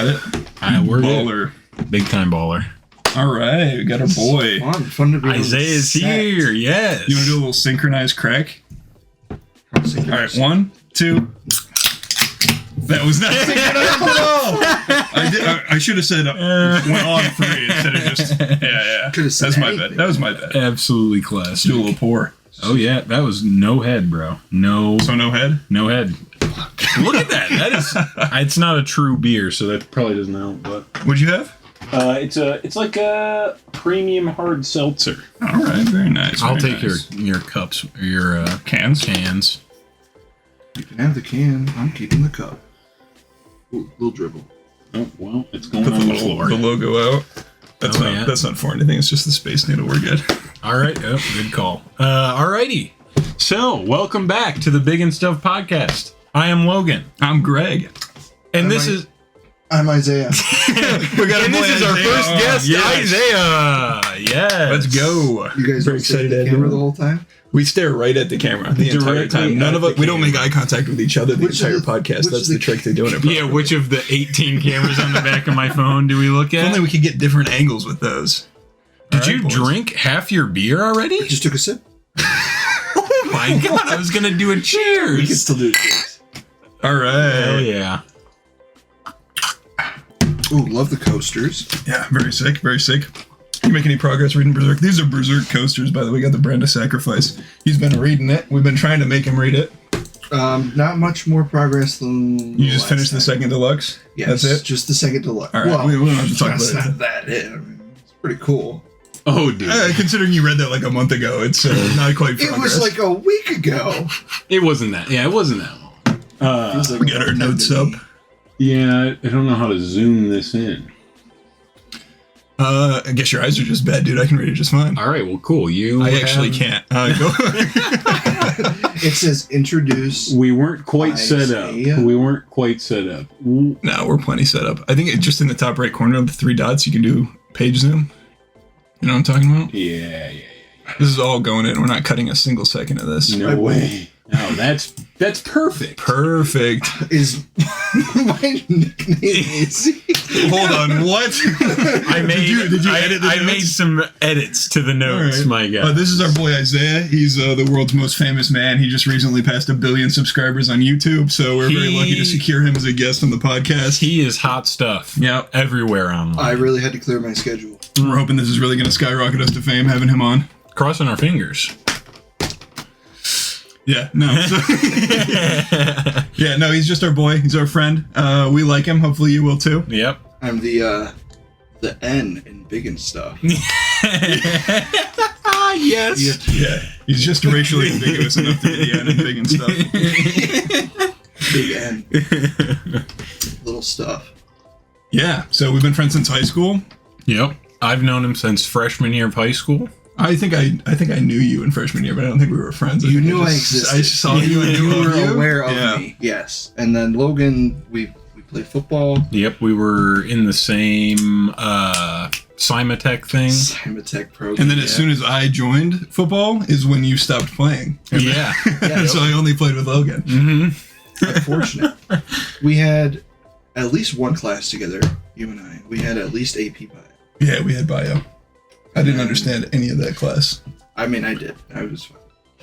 got it? We're baller. Big time baller. All right, we got our boy. Fun to be Isaiah's here, yes. You want to do a little synchronized crack? All right, 1, 2. That was not synchronized at all. I should have said went on 3 instead of just yeah. Could have said That's my anything. bad. That was my bad. Absolutely classic. Do a little pour. Oh yeah, that was no head, bro. No. So no head? No head. Look at that. That is. It's not a true beer, so that probably doesn't help. But What'd you have? it's like a premium hard seltzer. All right, very nice. I'll very take nice. your cups, your Cans. You can have the can. I'm keeping the cup. Ooh, little dribble. Oh well, it's going Put on the the floor. logo out. That's not for anything. It's just the Space Needle. We're good. All right. Oh, good call. Alrighty. So, welcome back to the Big and Stuff podcast. I am Logan. I'm Greg. And I'm Isaiah. We got and this is our first guest, Isaiah. Yes. Let's go. You guys Very were excited excited at the camera the whole time? We stare right at the camera the entire Directly time. None of at us. the We don't make camera. eye contact with each other the entire podcast. That's the trick to doing it. Yeah, which of the 18 cameras on the back of my phone do we look If at? only we could get different angles with those. Did you drink half your beer already? I just took a sip. Oh my god, I was gonna do a We can cheers. still do it. All right. Hell yeah. Ooh, love the coasters. Yeah, very sick. Very sick. You make any progress reading Berserk? These are Berserk coasters, by the way. We got the Brand of Sacrifice. He's been reading it. We've been trying to make him read it. Not much more progress than You just finished the second deluxe? Yes, That's it? just the second deluxe. All right, Well, we don't have to talk that's about it. not that it. I mean, it's pretty cool. Oh, dude. Considering you read that like a month ago, it's not quite progress. It was like a week ago. It wasn't that. Yeah, it wasn't that long. Feels like we got our notes up. Yeah, I don't know how to zoom this in. I guess your eyes are just bad, dude. I can read it just fine. All right, well, cool. I actually can't. Go. It says introduce. We weren't quite set up. Isaiah. We weren't quite set up. No, we're plenty set up. I think it's just in the top right corner of the 3 dots. You can do page zoom. You know what I'm talking about? Yeah. This is all going in. We're not cutting a single second of this. No way. No, that's perfect. Perfect. Is my nickname Izzy? Hold on. What? I made. Did you edit the I notes? made some edits to the notes, All right. my guy. This is our boy Isaiah. He's the world's most famous man. He just recently passed 1 billion subscribers on YouTube, so we're very lucky to secure him as a guest on the podcast. He is hot stuff. Yep. Everywhere online. I really had to clear my schedule. We're hoping this is really going to skyrocket us to fame, having him on. Crossing our fingers. Yeah, no. Yeah, no, he's just our boy. He's our friend. We like him. Hopefully you will too. Yep. I'm the N in Big and Stuff. Yes. Yeah, he's just racially ambiguous enough to be the N and big and stuff. Big N. Little stuff. Yeah, so we've been friends since high school. Yep. I've known him since freshman year of high school. I think I knew you in freshman year, but I don't think we were friends. You think knew I just- existed. I saw you and You knew were of you. aware of Yeah. me. Yes. And then Logan, we played football. Yep, we were in the same Simatech thing. Simatech program. And then as soon as I joined football is when you stopped playing. Yeah. So I only played with Logan. Mm-hmm. Unfortunate. We had at least one class together, you and I. We had at least AP bio. Yeah, we had bio. I didn't understand any of that class. I mean, I did. I was fine.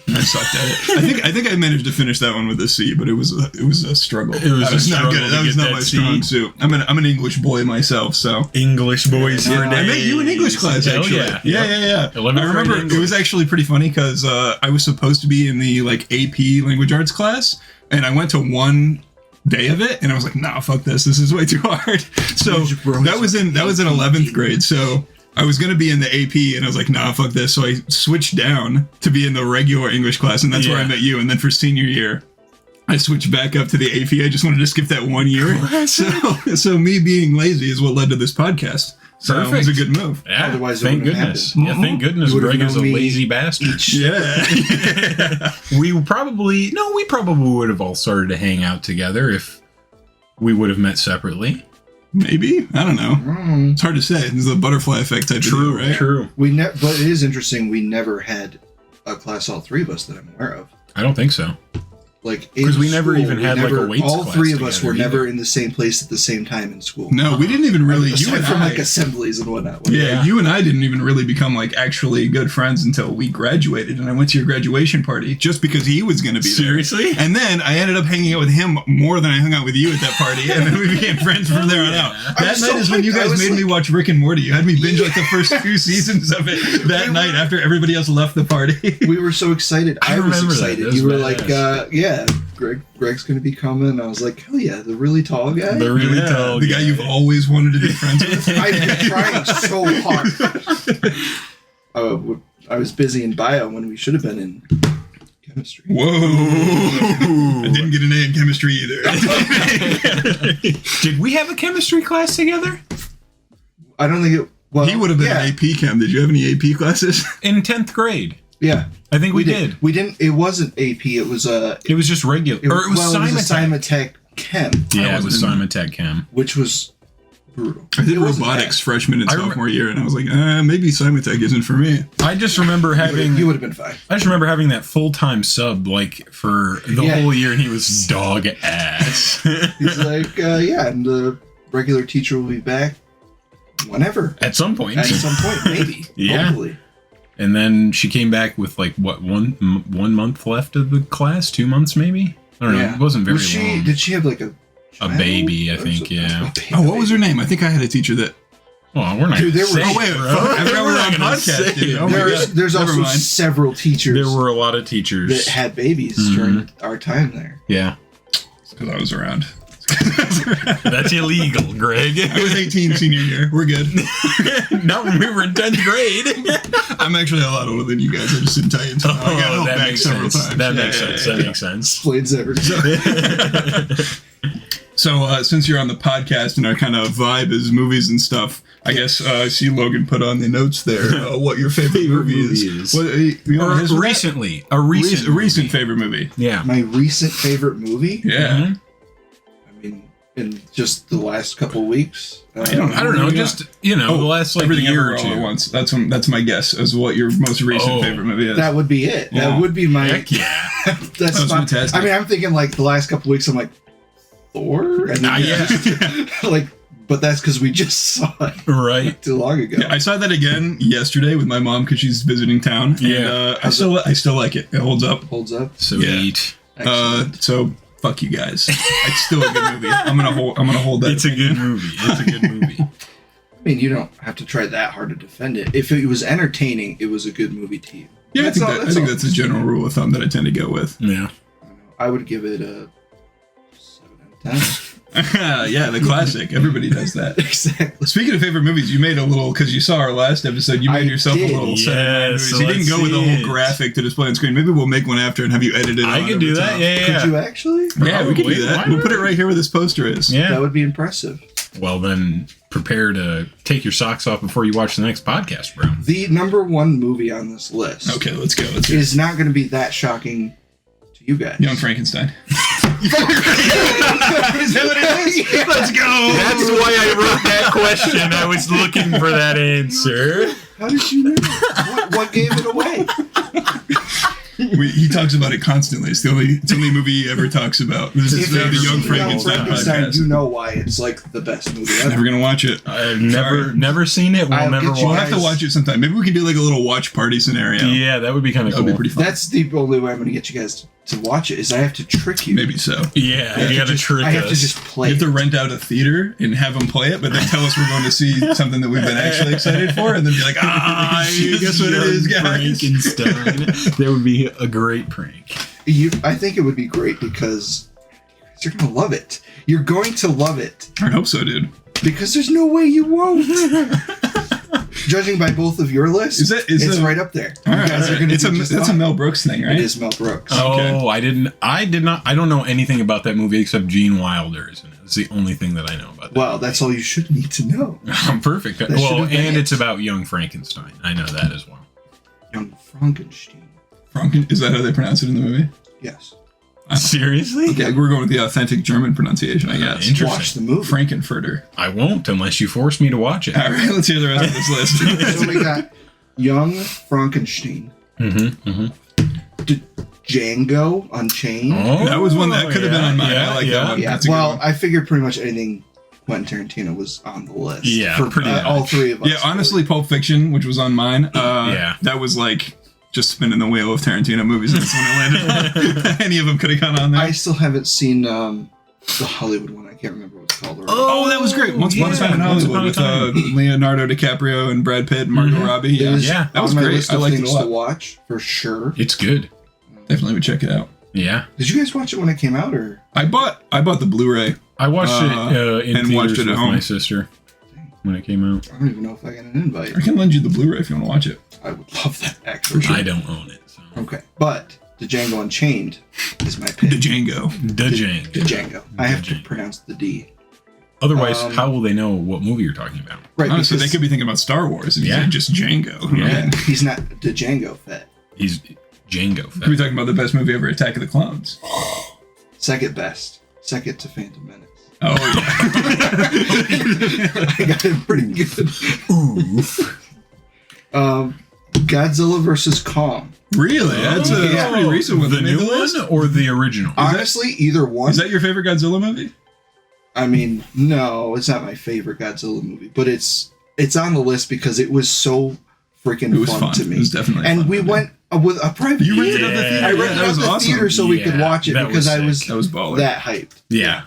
I sucked at it. I think I managed to finish that one with a C, but it was a struggle. It was I a struggle to That was get not that my C. strong suit. I'm an English boy myself, so English boys for I met you in English class Hell actually. yeah. Yeah. 11th I remember grade it was actually pretty funny because I was supposed to be in the AP language arts class, and I went to one day of it, and I was like, nah, fuck this. This is way too hard. So that was in 11th grade. So I was going to be in the AP, and I was like, nah, fuck this. So I switched down to be in the regular English class, and that's where I met you. And then for senior year, I switched back up to the AP. I just wanted to skip that 1 year. So me being lazy is what led to this podcast. So it was a good move. Yeah, Otherwise it thank wouldn't have goodness. happened. Yeah, thank goodness You would've Greg is a known me lazy bastard. Yeah. We probably would have all started to hang out together if we would have met separately. Maybe. I don't know. It's hard to say. It's the butterfly effect type of deal, right? True. But it is interesting. We never had a class, all three of us, that I'm aware of. I don't think so. like because we never even had like a weights all class three of us were together never either. in the same place at the same time in school. No, we didn't even really. You Aside and from I, like assemblies and whatnot. yeah, you and I didn't even really become like actually good friends until we graduated, and I went to your graduation party just because he was going to be there. Seriously? And then I ended up hanging out with him more than I hung out with you at that party, and then we became friends from there on out. That night is when you guys made me watch Rick and Morty. You had me binge like the first 2 seasons of it that night after everybody else left the party. We were so excited. I was remember that. excited. That was You were badass. like, yeah, Greg's going to be coming. I was like, hell yeah, the really tall guy. The really tall the guy you've always wanted to be friends with. I've been trying so hard. I was busy in bio when we should have been in chemistry. Whoa! I didn't get an A in chemistry either. Did we have a chemistry class together? I don't think it. Well, He would have been an AP chem. Did you have any AP classes? In 10th grade. Yeah, I think we did. We didn't. It wasn't AP. It was It was just regular. Or it was Simatech Chem. Yeah, it was Simatech Chem. Which was brutal. I did It wasn't robotics bad. freshman and sophomore year, and I was like, maybe Simatech isn't for me. I just remember having... You would have been fine. I just remember having that full-time sub, like, for the whole year, and he was dog ass. He's like, yeah, and the regular teacher will be back whenever. At some point. At some point, maybe. Yeah. Hopefully. And then she came back with, like, what, one month left of the class? 2 months, maybe? I don't know. It wasn't very long. Did she have, like, a baby, I or think, something? yeah. A baby. Oh, what was her name? I think I had a teacher that... Well, we're not Dude, there gonna were- say Oh, wait, it, bro. fuck, I forgot We're we're not on gonna podcast, say dude. it. Oh my God. There's Never also mind. several teachers There were a lot of teachers. that had babies during our time there. Yeah. Because I was around. That's illegal, Greg. I was 18 senior year. We're good. Not when we were in 10th grade. I'm actually a lot older than you guys. I just didn't tell you until I got held that back makes several sense. times. That Yeah, makes yeah, sense. yeah, That yeah. makes sense. Explains everything. So, since you're on the podcast and our kind of vibe is movies and stuff, I guess I see Logan put on the notes there what your favorite movie is. What, you know, his Recently. A recent movie. favorite movie. Yeah. My recent favorite movie? Yeah. Mhm. I mean, in just the last couple weeks. I don't know. Just, the last, like, Everything year Everywhere or All at two. Once. That's my guess as what your most recent favorite movie is. That would be it. Yeah. That would be my. Heck yeah. That's was fantastic. I mean, I'm thinking like the last couple weeks. I'm like Thor, and then Yeah. like, but that's because we just saw it Right. not too long ago. I saw that again yesterday with my mom because she's visiting town. Yeah. And, I still like it. It holds up. Holds up. Sweet. Excellent. So fuck you guys. It's still a good movie. I'm gonna hold that. It's a good movie. It's a good movie. I mean, you don't have to try that hard to defend it. If it was entertaining, it was a good movie to you. Yeah, I think that's a general rule of thumb that I tend to go with. Yeah. I would give it a 7 out of 10. Yeah, the classic. Everybody does that. Exactly. Speaking of favorite movies, you made a little, because you saw our last episode, you made I yourself did. a little set of Yes, movies. so You didn't let's go with a see whole it. graphic to display on screen. Maybe we'll make one after and have you edit it. I on can over do top. that. Yeah. Could you actually? Yeah, we could do Probably. that. Why We'll put it not? right here where this poster is. Yeah. That would be impressive. Well, then prepare to take your socks off before you watch the next podcast, bro. The number one movie on this list Okay, let's go. Let's hear it. is not going to be that shocking to you guys. Young Frankenstein. Is that what it is? Yeah. Let's go. That's why I wrote that question. I was looking for that answer. How did you know? What gave it away? He talks about it constantly. It's the only movie he ever talks about. This is the Young Frankenstein podcast. You know why it's like the best movie ever. Never gonna watch it. I've never seen it. We'll I'll never get you We'll watch have to watch it sometime. Maybe we can do like a little watch party scenario. Yeah, that would be kind of That cool. would be pretty fun. That's the only way I'm going to get you guys to watch it. Is I have to trick you. Maybe so. Yeah, you gotta trick I have to us. just play. You have to it. rent out a theater and have them play it, but then tell us we're going to see something that we've been actually excited for, and then be like, guess what it is, guys? Frankenstein. That would be a great prank. I think it would be great because you're going to love it. You're going to love it I hope so, dude. because there's no way you won't. Judging by both of your lists, it's right up there. All right, guys are gonna do just that's a fine. Mel Brooks thing, right? It is Mel Brooks. Oh, I did not. I don't know anything about that movie except Gene Wilder is in it. It's the only thing that I know about that. Well, that's all you should need to know. I'm perfect. That Well, should've been and it. it's about young Frankenstein. I know that as well. Young Frankenstein. Is that how they pronounce it in the movie? Yes. Seriously? Okay, we're going with the authentic German pronunciation, I guess. Interesting. Watch the movie. Frankenfurter. I won't unless you force me to watch it. All right, let's hear the rest of this list. So we got Young Frankenstein. Mm-hmm. Mm-hmm. Django Unchained. Oh, That was one that could have been on mine. I like that one. Yeah, That's a good well, one. I figured pretty much anything Quentin Tarantino was on the list. Yeah, for pretty all much. three of us. Yeah, honestly, Pulp Fiction, which was on mine, Yeah. that was like just spinning the wheel of Tarantino movies. That's when it landed on. Any of them could have gone on there. I still haven't seen the Hollywood one. I can't remember what it's called. Already. Oh, that was great. Once Upon a Time in Hollywood with Leonardo DiCaprio and Brad Pitt and Margot Robbie. It was Yeah. That was on my great. list I of liked it a things lot. to watch for sure. It's good. Definitely would check it out. Yeah. Did you guys watch it when it came out, or? I bought the Blu-ray. I watched it in and theaters watched it at with home. my sister when it came out. I don't even know if I got an invite. I can lend you the Blu-ray if you want to watch it. I would love that, actually. I don't own it. So. Okay, but the Django Unchained is my pick. The Django. The Django. The Django. I have to Django. pronounce the D. Otherwise, how will they know what movie you're talking about? Right, Honestly, they because could be thinking about Star Wars and Yeah. just Django. Yeah. he's not the Django Fett. He's Django. Could be talking about the best movie ever, Attack of the Clones. Second best. Second to Phantom Menace. Oh, yeah. I got it pretty good. Oof. Godzilla versus Kong. Really? That's a pretty recent one. The They made new list? one or the original? Honestly, either one. Is that your favorite Godzilla movie? I mean, no, it's not my favorite Godzilla movie, but it's on the list because it was so freaking It was fun fun. to me. It was definitely and fun we to me. went with a private. You rented theater. out the theater? I Yeah, rented that out was the awesome. theater so we could Yeah, watch it that because was I was sick. That was baller. that hyped. Yeah.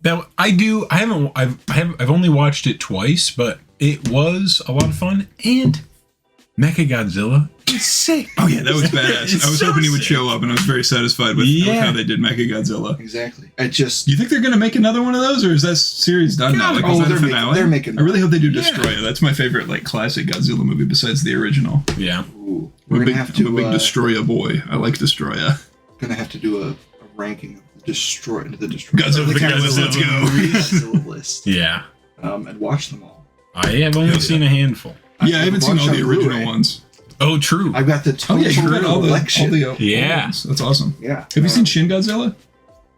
That I do. I haven't. I've only watched it twice, but it was a lot of fun. And Mechagodzilla is sick. Oh yeah, that was badass. It's I was so hoping he would sick. show up, and I was very satisfied with how they did Mechagodzilla. Exactly. I just Do you think they're gonna make another one of those, or is that series done now? Like, Oh, is that they're a making- finale? they're making I really hope they do Yeah. Destroya. That's my favorite, like, classic Godzilla movie besides the original. Yeah. ooh, I'm we're a gonna have to I'm a big Destroya boy. I like Destroya. gonna have to do a ranking of the Destroy. Godzilla, the Godzilla, let's go. Godzilla list. Yeah. And watch them all. I have only seen a handful. Yeah, I haven't seen all watched the on original Blu-ray. ones. Oh, true. I've got the Oh total yeah, you read all the collection. old Yeah. ones. That's awesome. Yeah. Have you seen Shin Godzilla?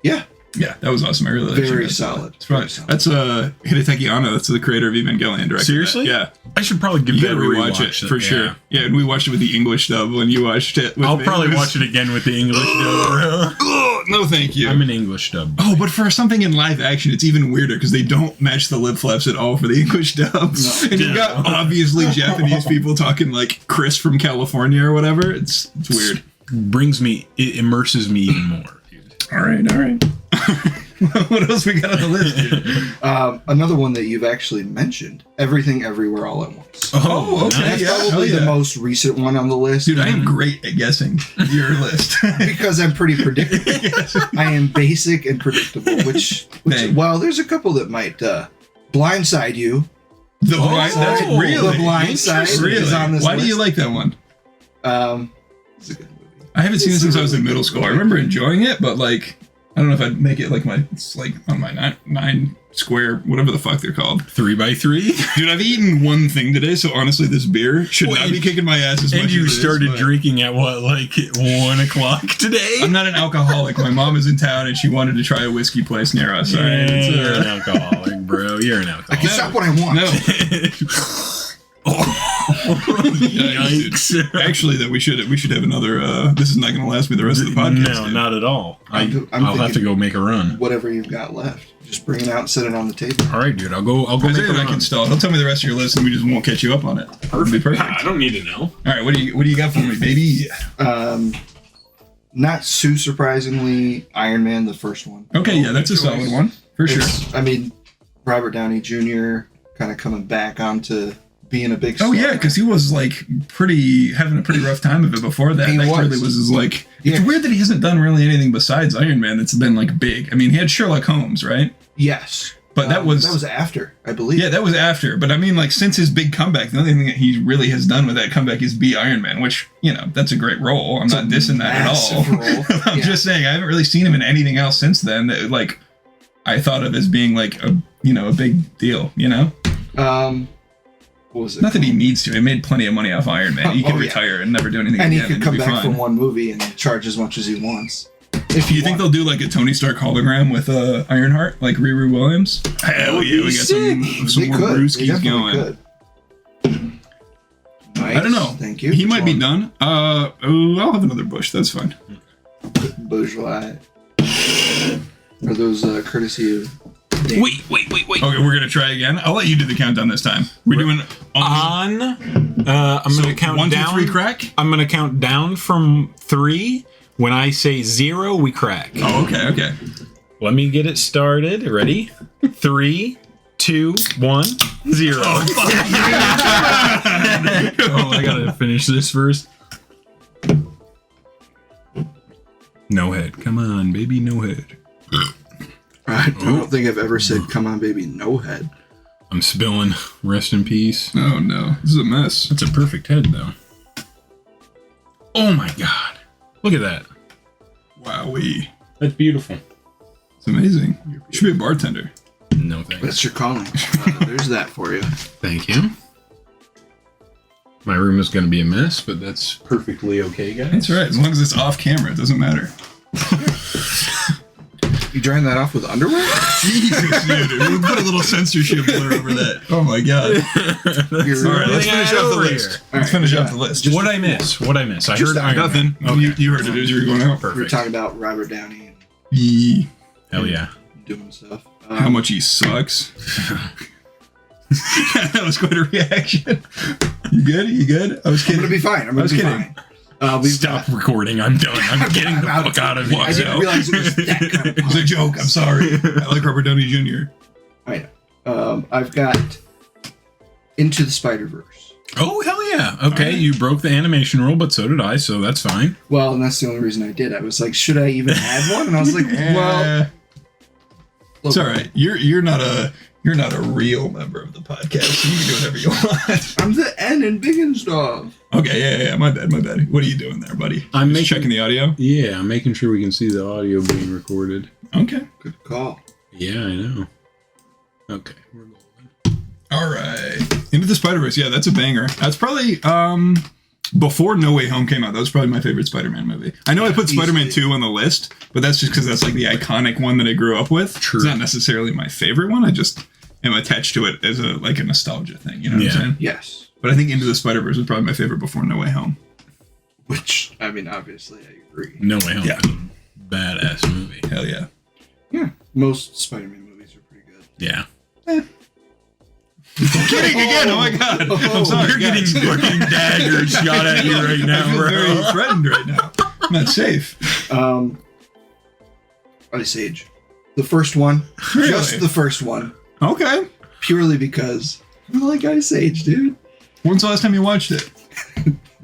Yeah. Yeah, that was awesome. I really like Very Shin Godzilla. solid. It's probably, Very solid. that's Hidetaki Anno. That's the creator of Evangelion. Directed Seriously? that. Yeah. I should probably give You that gotta a rewatch rewatch it for sure. Yeah, and we watched it with the English dub when you watched it. With I'll me. probably was- watch it again with the English dub. Oh, no, thank you. I'm an English dub. Oh, but for something in live action, it's even weirder because they don't match the lip flaps at all for the English dubs. No. And you've got obviously Japanese people talking like Chris from California or whatever. It's weird. It immerses me even more, dude. All right. What else we got on the list, dude? Another one that you've actually mentioned, Everything Everywhere All at Once. Oh, okay. That's Yeah, probably hell the yeah. most recent one on the list. Dude, I am great at guessing your list. because I'm pretty predictable. I am basic and predictable, which Dang. well, there's a couple that might blindside you. The blind, that's Oh, really The Blind Side Really? is on this Why do list. you like that one? It's a good movie. I haven't seen it It's since a I was in really middle good school. I movie. remember enjoying it, but like, I don't know if I'd make it like it's like on my nine square, whatever the fuck they're called. 3x3. Dude, I've eaten one thing today, so honestly, this beer should not be kicking my ass as much And you as it is, started but drinking at what, like 1 o'clock today? I'm not an alcoholic. My mom is in town, and she wanted to try a whiskey place near us. All right? Yeah, you're an It's, alcoholic, bro. You're an I alcoholic. can stop what I want. no. Yikes. Dude. Actually, that we should have another. This is not going to last me the rest of the podcast. No, dude. not at all. I'm I'll have to thinking- go make a run. Whatever you've got left, just bring it out and set it on the table. All right, dude. I'll go make Isaiah a and I run. can stall. He'll tell me the rest of your list, and we just won't catch you up on it. It'll be perfect. I don't need to know. All right, what do you got for me, baby? Not too surprisingly, Iron Man, the first one. Okay, yeah, that's a solid one for sure. I mean, Robert Downey Jr. kind of coming back onto being a big star. Oh yeah, because he was like having a pretty rough time of it before that. He That was. clearly was his like. It's Yeah. weird that he hasn't done really anything besides Iron Man that's been like big. I mean, he had Sherlock Holmes, right? Yes. But that was after, I believe. yeah, that was after. But I mean, like since his big comeback, the only thing that he really has done with that comeback is be Iron Man, which that's a great role. I'm not dissing that at all. massive role. I'm Yeah. just saying I haven't really seen him in anything else since then that like I thought of as being like a big deal. What was it? Not that he needs to. He made plenty of money off Iron Man. He could Oh, yeah. retire and never do anything And he again. could come be back fine. from one movie and charge as much as he wants. If Do you think they'll do like a Tony Stark hologram with Ironheart, like Riri Williams? Hell yeah, we got some They more could. They brewskis definitely going. could. Nice. I don't know. Thank you. He might be Which one? done. I'll have another bush. That's fine. Bourgeois. Are those courtesy of... Dave? Wait. Okay, we're gonna try again. I'll let you do the countdown this time. We're doing I'm gonna count 1, 2, down. 3, crack. I'm gonna count down from 3. When I say 0, we crack. Oh, okay. Let me get it started. Ready? 3, 2, 1, 0. Oh, I gotta finish this first. No head. Come on, baby, no head. I don't think I've ever said, come on, baby, no head. I'm spilling. Rest in peace. Oh no, this is a mess. That's a perfect head, though. Oh my god. Look at that. Wowee. That's beautiful. It's amazing. You should be a bartender. No thanks. That's your calling. There's that for you. Thank you. My room is going to be a mess, but that's perfectly okay, guys. That's right. As long as it's off camera, it doesn't matter. You drying that off with underwear? Jesus, dude. We put a little censorship blur over that. Oh my god. You're- All right, let's finish off the over list. here. Let's finish off the list. What'd I miss? I Just heard Iron Nothing. Man. Okay. You heard it as you were going out. We were Perfect. talking about Robert Downey and Yee. Hell yeah. doing stuff. How much he sucks. That was quite a reaction. You good? You good? I was I'm kidding. gonna be fine. I'm gonna be kidding. fine. We've Stop got- recording. I'm done. I'm getting the fuck out of here. I didn't realize it was that kind of It was a joke. I'm sorry. I like Robert Downey Jr. I know. I've got Into the Spider-Verse. Oh, hell yeah. Okay, you broke the animation rule, but so did I, so that's fine. Well, and that's the only reason I did. I was like, should I even have one? And I was like, well, It's all right. You're not a real member of the podcast. So you can do whatever you want. I'm the N in bigandstuff. Okay, yeah. My bad. What are you doing there, buddy? I'm Just checking the audio. Yeah, I'm making sure we can see the audio being recorded. Okay. Good call. Yeah, I know. Okay, we're golden. All right. Into the Spider-Verse. Yeah, that's a banger. That's probably before No Way Home came out. That was probably my favorite Spider-Man movie. I know I put Spider-Man 2 on the list, but that's just because that's like the iconic one that I grew up with. True. It's not necessarily my favorite one. I just am attached to it as a nostalgia thing. You know what I'm saying? Yes. But I think Into the Spider-Verse was probably my favorite before No Way Home. Which, I mean, obviously, I agree. No Way Home. Yeah. Badass movie. Hell yeah. Yeah. Most Spider-Man movies are pretty good. Yeah. Kidding again. Oh my god. I'm sorry. You're getting fucking daggers shot at you right I now, feel very bro. threatened right now. I'm not safe. Ice Age. The first one. Really? Just the first one. Okay. Purely because I like Ice Age, dude. When's the last time you watched it?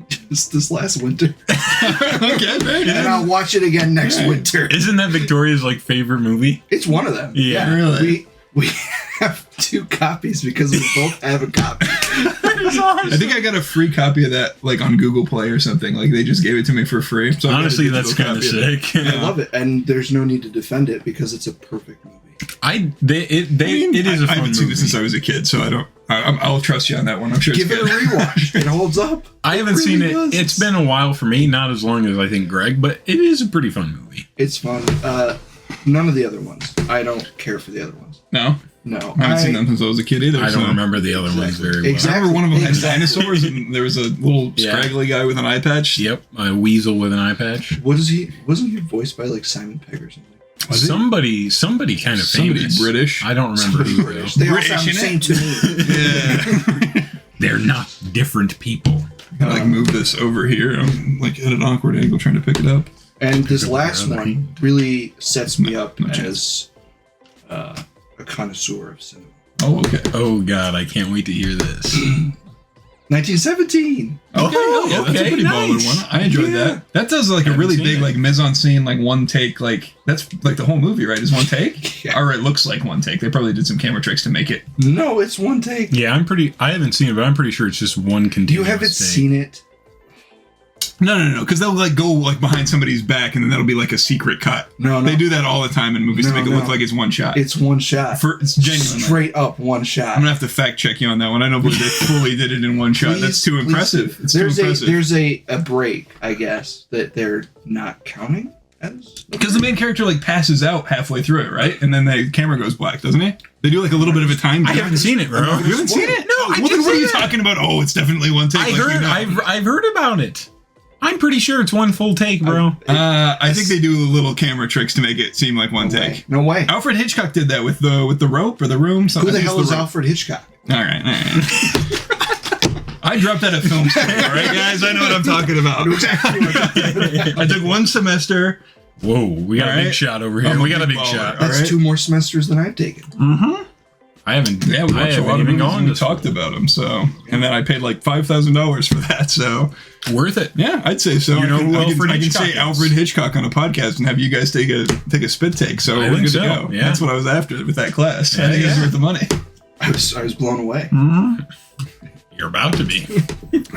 Just this last winter. Okay, very And I'll watch it again next winter. Isn't that Victoria's like favorite movie? It's one of them. Yeah. Really? We have 2 copies because we both have a copy. I think I got a free copy of that, like on Google Play or something. Like they just gave it to me for free. So I've got a Honestly, digital that's kind of copy it. sick. I love it, and there's no need to defend it because it's a perfect movie. It is a I fun haven't seen movie. it since I was a kid, so I don't. I'll trust you on that one. I'm sure. Give it's it a good. rewatch. It holds up. I haven't really seen it. does. It's been a while for me, not as long as I think Greg, but it is a pretty fun movie. It's fun. None of the other ones. I don't care for the other ones. No, No, I haven't seen them since I was a kid either. I don't so. remember the other ones very well. I Exactly. remember one of them had Exactly. dinosaurs, and there was a little Yeah. scraggly guy with an eye patch. Yep, a weasel with an eye patch. What is he? Wasn't he voiced by like Simon Pegg or something? Was it? Somebody kind of Somebody famous. British. I don't remember who though. They all British, sound the same innit? to me. Yeah. They're not different people. Gotta like move this over here. I'm like at an awkward angle trying to pick it up. And this last one really sets me up No as a connoisseur of cinema. Oh, okay. Oh god, I can't wait to hear this. 1917. Oh, yeah, that's a pretty nice. baller one. I enjoyed Yeah. that. That does like a Haven't really seen big it. like mise en scene, like one take. Like that's like the whole movie, right? Is one take, Yeah. or it looks like one take. They probably did some camera tricks to make it. No, it's one take. Yeah, I haven't seen it, but I'm pretty sure it's just one continuous You haven't take. seen it? No, because they'll like go like behind somebody's back, and then that'll be like a secret cut. No. They do that all the time in movies to No, make it no. look like it's one shot. It's one shot. It's genuine. Straight up one shot. I'm gonna have to fact check you on that one. I don't believe they fully did it in one shot. That's too Please, impressive. please. It's too impressive. There's a break, I guess, that they're not counting as. Because the main character like passes out halfway through it, right? And then the camera goes black, doesn't he? They do like a little bit of a time. I haven't seen it, bro. You haven't seen it? No, I Well, then just what are you said that. talking about? Oh, it's definitely one take. I like, heard. you know. I've heard about it. I'm pretty sure it's one full take, bro. I think they do little camera tricks to make it seem like one take. No way. Alfred Hitchcock did that with the rope or the room. Who the hell is Alfred Hitchcock? All right. I dropped out of film school, all right, guys? I know what I'm talking about. I took one semester. Whoa, we got a big shot over here. We got a big baller, shot. That's 2 more semesters than I've taken. Mm-hmm. I haven't. Yeah, we watched a lot of even movies gone. and we talked about them. So, and then I paid like $5,000 for that. So, worth it. yeah, I'd say so. You know who I Alfred can Hitchcock say is. Alfred Hitchcock on a podcast and have you guys take a spit take. So I we're think good so, to go. yeah. That's what I was after with that class. Yeah, I think it's yeah. worth the money. I was blown away. You're about to be.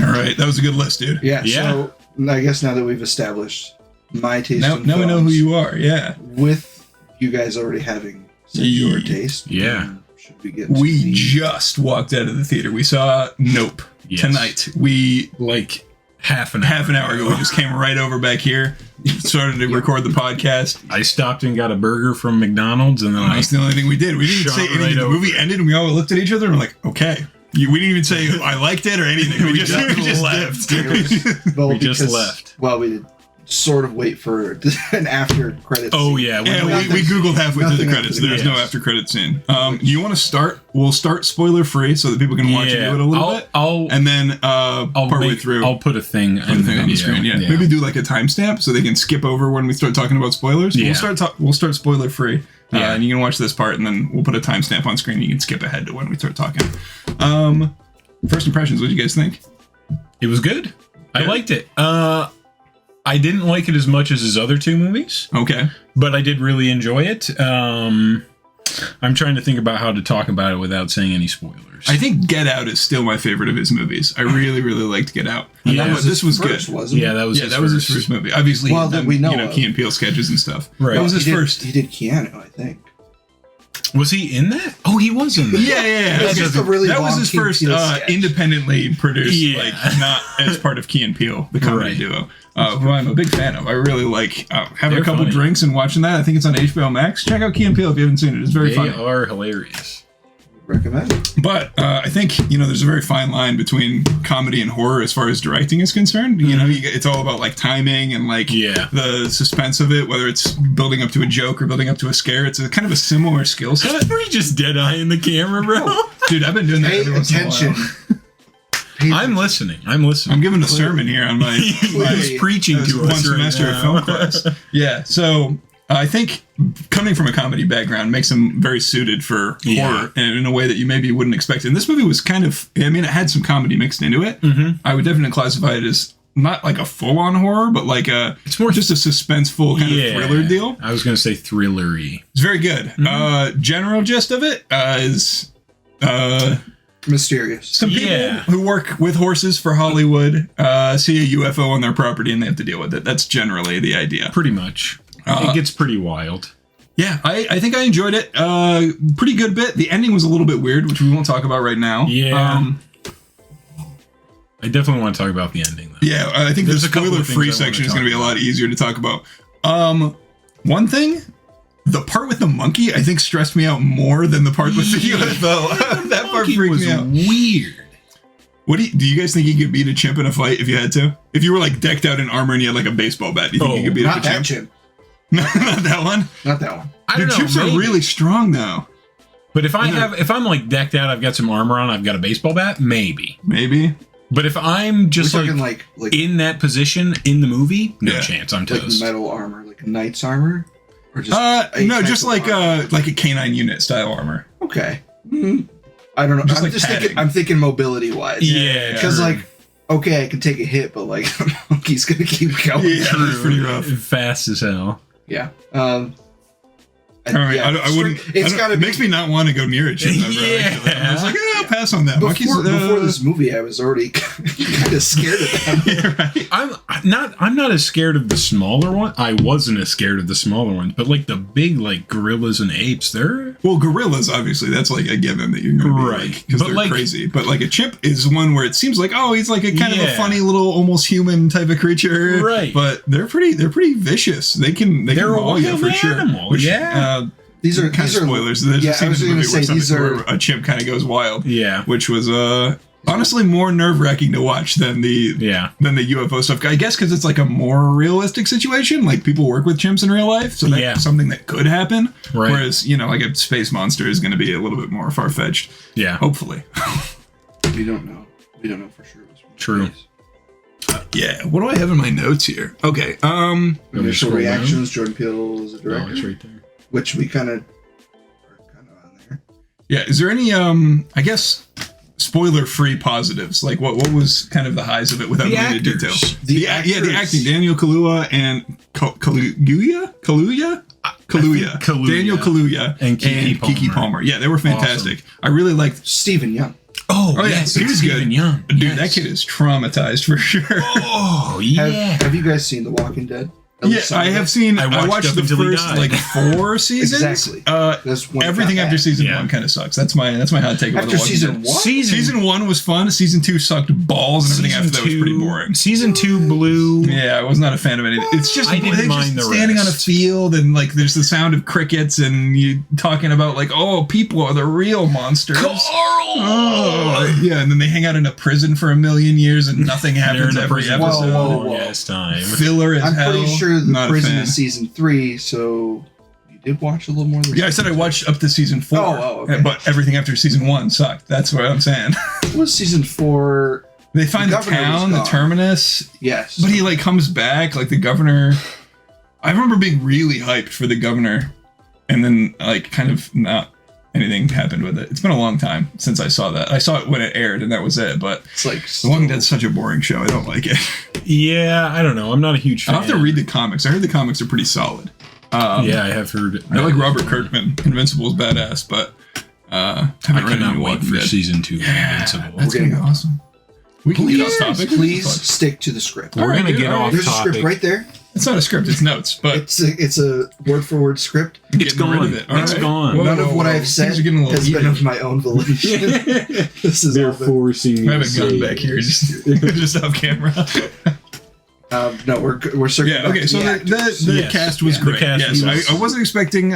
All right, that was a good list, dude. Yeah. Yeah. So I guess now that we've established my taste, Now in we know who films, you are. Yeah, with you guys already having said your taste. Yeah. Should we get? into we the- just walked out of the theater. We saw Nope Yes. tonight. We Like half an hour ago. We just came right over back here, started to record the podcast. I stopped and got a burger from McDonald's, and then That's the only thing we did. We didn't even Shot say anything. right The over movie ended, and we all looked at each other and were like, "Okay." We didn't even say I liked it or anything. We just left. Well, We just because- left. Well, we did sort of wait for an after credits. Oh scene. yeah, Yeah, when we Googled halfway through the nothing credits. after the There's no credits. after credit scene. You want to start? We'll start spoiler free so that people can watch and do it a little bit. I'll And then partway through, I'll put a thing, put a thing on the screen. Yeah. Maybe do like a timestamp so they can skip over when we start talking about spoilers. Yeah. We'll start spoiler free. Yeah. And you can watch this part, and then we'll put a timestamp on screen. You can skip ahead to when we start talking. First impressions. What do you guys think? It was good. I Good. liked it. I didn't like it as much as his other 2 movies, Okay. but I did really enjoy it. I'm trying to think about how to talk about it without saying any spoilers. I think Get Out is still my favorite of his movies. I really, really liked Get Out. Yeah. But this was First, good. wasn't yeah, it? that was Yeah, that was his first movie. Obviously, Well, that we know of. Key and Peele sketches and stuff. Right. That was his He did- first. He did Keanu, I think. Was he in that? Oh, he was in that. Yeah. That's just a really that was long his Key and first Peele sketch. independently produced, Yeah. like not as part of Key and Peele, the comedy Right. duo, who I'm a big fan of. I really like having They're a couple funny. drinks and watching that. I think it's on HBO Max. Check out Key and Peele if you haven't seen it. It's very They funny. are hilarious. Recommend it. But I think there's a very fine line between comedy and horror as far as directing is concerned. It's all about like timing and like Yeah. the suspense of it, whether it's building up to a joke or building up to a scare. It's a kind of a similar skill set. Are you just dead eye in the camera, bro? Dude, I've been doing that Pay every once in a attention. while. I'm listening. I'm giving a sermon here on my He's preaching to one us semester right of now. film class. Yeah, so I think coming from a comedy background makes him very suited for Yeah. horror and in a way that you maybe wouldn't expect. And this movie was kind of, it had some comedy mixed into it. Mhm. I would definitely classify it as not like a full-on horror, but like It's more just a suspenseful kind of thriller deal. I was going to say thriller-y. It's very good. General gist of it is Mysterious. some people Yeah. who work with horses for Hollywood see a UFO on their property and they have to deal with it. That's generally the idea. Pretty much. It gets pretty wild. Yeah, I think I enjoyed it. Pretty good bit. The ending was a little bit weird, which we won't talk about right now. Yeah. I definitely want to talk about the ending, though. Yeah, I think There's the a couple of spoiler-free things I wanna section is going to be a talk lot easier to talk about. One thing, the part with the monkey, I think stressed me out more than the part with the UFO. That part Monkey freaked was me out. weird. What do you guys think you could beat a chimp in a fight if you had to? If you were like decked out in armor and you had like a baseball bat, do you think you could beat up Not a that chimp? chimp. Not that one. Not that one. I don't Dude, know. chimps maybe. are really strong though. But if I'm like decked out, I've got some armor on, I've got a baseball bat, maybe. Maybe. But if I'm just We're like, talking like in that position in the movie, no Yeah. chance. I'm like toast. metal armor, like knight's armor, or just No, type just of like armor? a canine unit style armor. Okay. I don't know. Just I'm like just thinking. padding. I'm thinking mobility wise. Yeah, Because like, okay, I can take a hit, but like, a monkey's gonna keep going. Yeah, that's pretty rough. Fast as hell. Yeah. All right, I wouldn't. It's I don't- got to it be. makes me not want to go near a chimp. Ever, Yeah. actually. I was like, I'll pass on that. Monkeys, Before this movie, I was already kind of scared of them. yeah, right. I'm not as scared of the smaller one. I wasn't as scared of the smaller ones, but like the big like gorillas and apes, they're Well, gorillas, obviously, that's like a given that you're going to be Right. because But they're like- crazy. But like a chimp is one where it seems like, oh, he's like a kind of a Yeah. funny little, almost human type of creature. Right. But they're pretty vicious. They can They're maul a you for wild sure. animal, Which, yeah. These are kind these of are spoilers. There's yeah, a scene I was in the going movie to where say these something- are where a chimp kind of goes wild. yeah. Which was Honestly, more nerve-wracking to watch than the UFO stuff. I guess because it's like a more realistic situation. Like people work with chimps in real life, so that's something that could happen. Right. Whereas like a space monster is going to be a little bit more far-fetched. Yeah. Hopefully. We don't know. We don't know for sure. True. Yeah. What do I have in my notes here? Okay. Initial reactions. Jordan Peele is a director. Oh, it's right there. Which we kind of on there. Yeah. Is there any I guess spoiler-free positives? Like what was kind of the highs of it without going into detail? The acting. Daniel Kaluuya and Kaluuya. Daniel Kaluuya and Keke Palmer. Yeah, they were fantastic. Awesome. I really liked Stephen Young. Oh yes, he was good. Young. Dude, that kid is traumatized for sure. Oh yeah. Have you guys seen The Walking Dead? Yeah, I have seen. I watched the first like 4 seasons. Exactly. Everything after season 1 kind of sucks. That's my hot take. After season 1, season 1 was fun. Season 2 sucked balls, and everything after that was pretty boring. Season 2 blew. Yeah, I was not a fan of anything. It's just I didn't mind the standing on a field, and like there's the sound of crickets, and you talking about like, oh, people are the real monsters. Carl. Oh, yeah, and then they hang out in a prison for 1,000,000 years, and nothing happens every episode. Whoa. Time. Filler as hell. I'm pretty sure the prison is season 3, so you did watch a little more than I said I watched up to season 4. Okay. But everything after season 1 sucked. That's what I'm saying. What was season 4? They find the town, the terminus. Yes. But he like comes back, like the governor. I remember being really hyped for the governor, and then like kind of not anything happened with it. It's been a long time since I saw that. I saw it when it aired, and that was it. But it's like The Walking Dead's such a boring show. I don't like it. Yeah, I don't know. I'm not a huge fan. I'll have to read the comics. I heard the comics are pretty solid. Yeah, I have heard it. I like Robert Kirkman. Invincible's badass, but I cannot wait for season 2 of Invincible. That's gonna be awesome. We can get off topic. Please stick to the script. We're gonna get off There's topic. There's a script right there. It's not a script, it's notes, but it's a word-for-word script. It's gone. It's gone. None of what I've said has been of my own volition. This is they're forcing. I have a gun back here, just off camera. No, we're circling. Yeah. Okay. So the cast was great. I wasn't expecting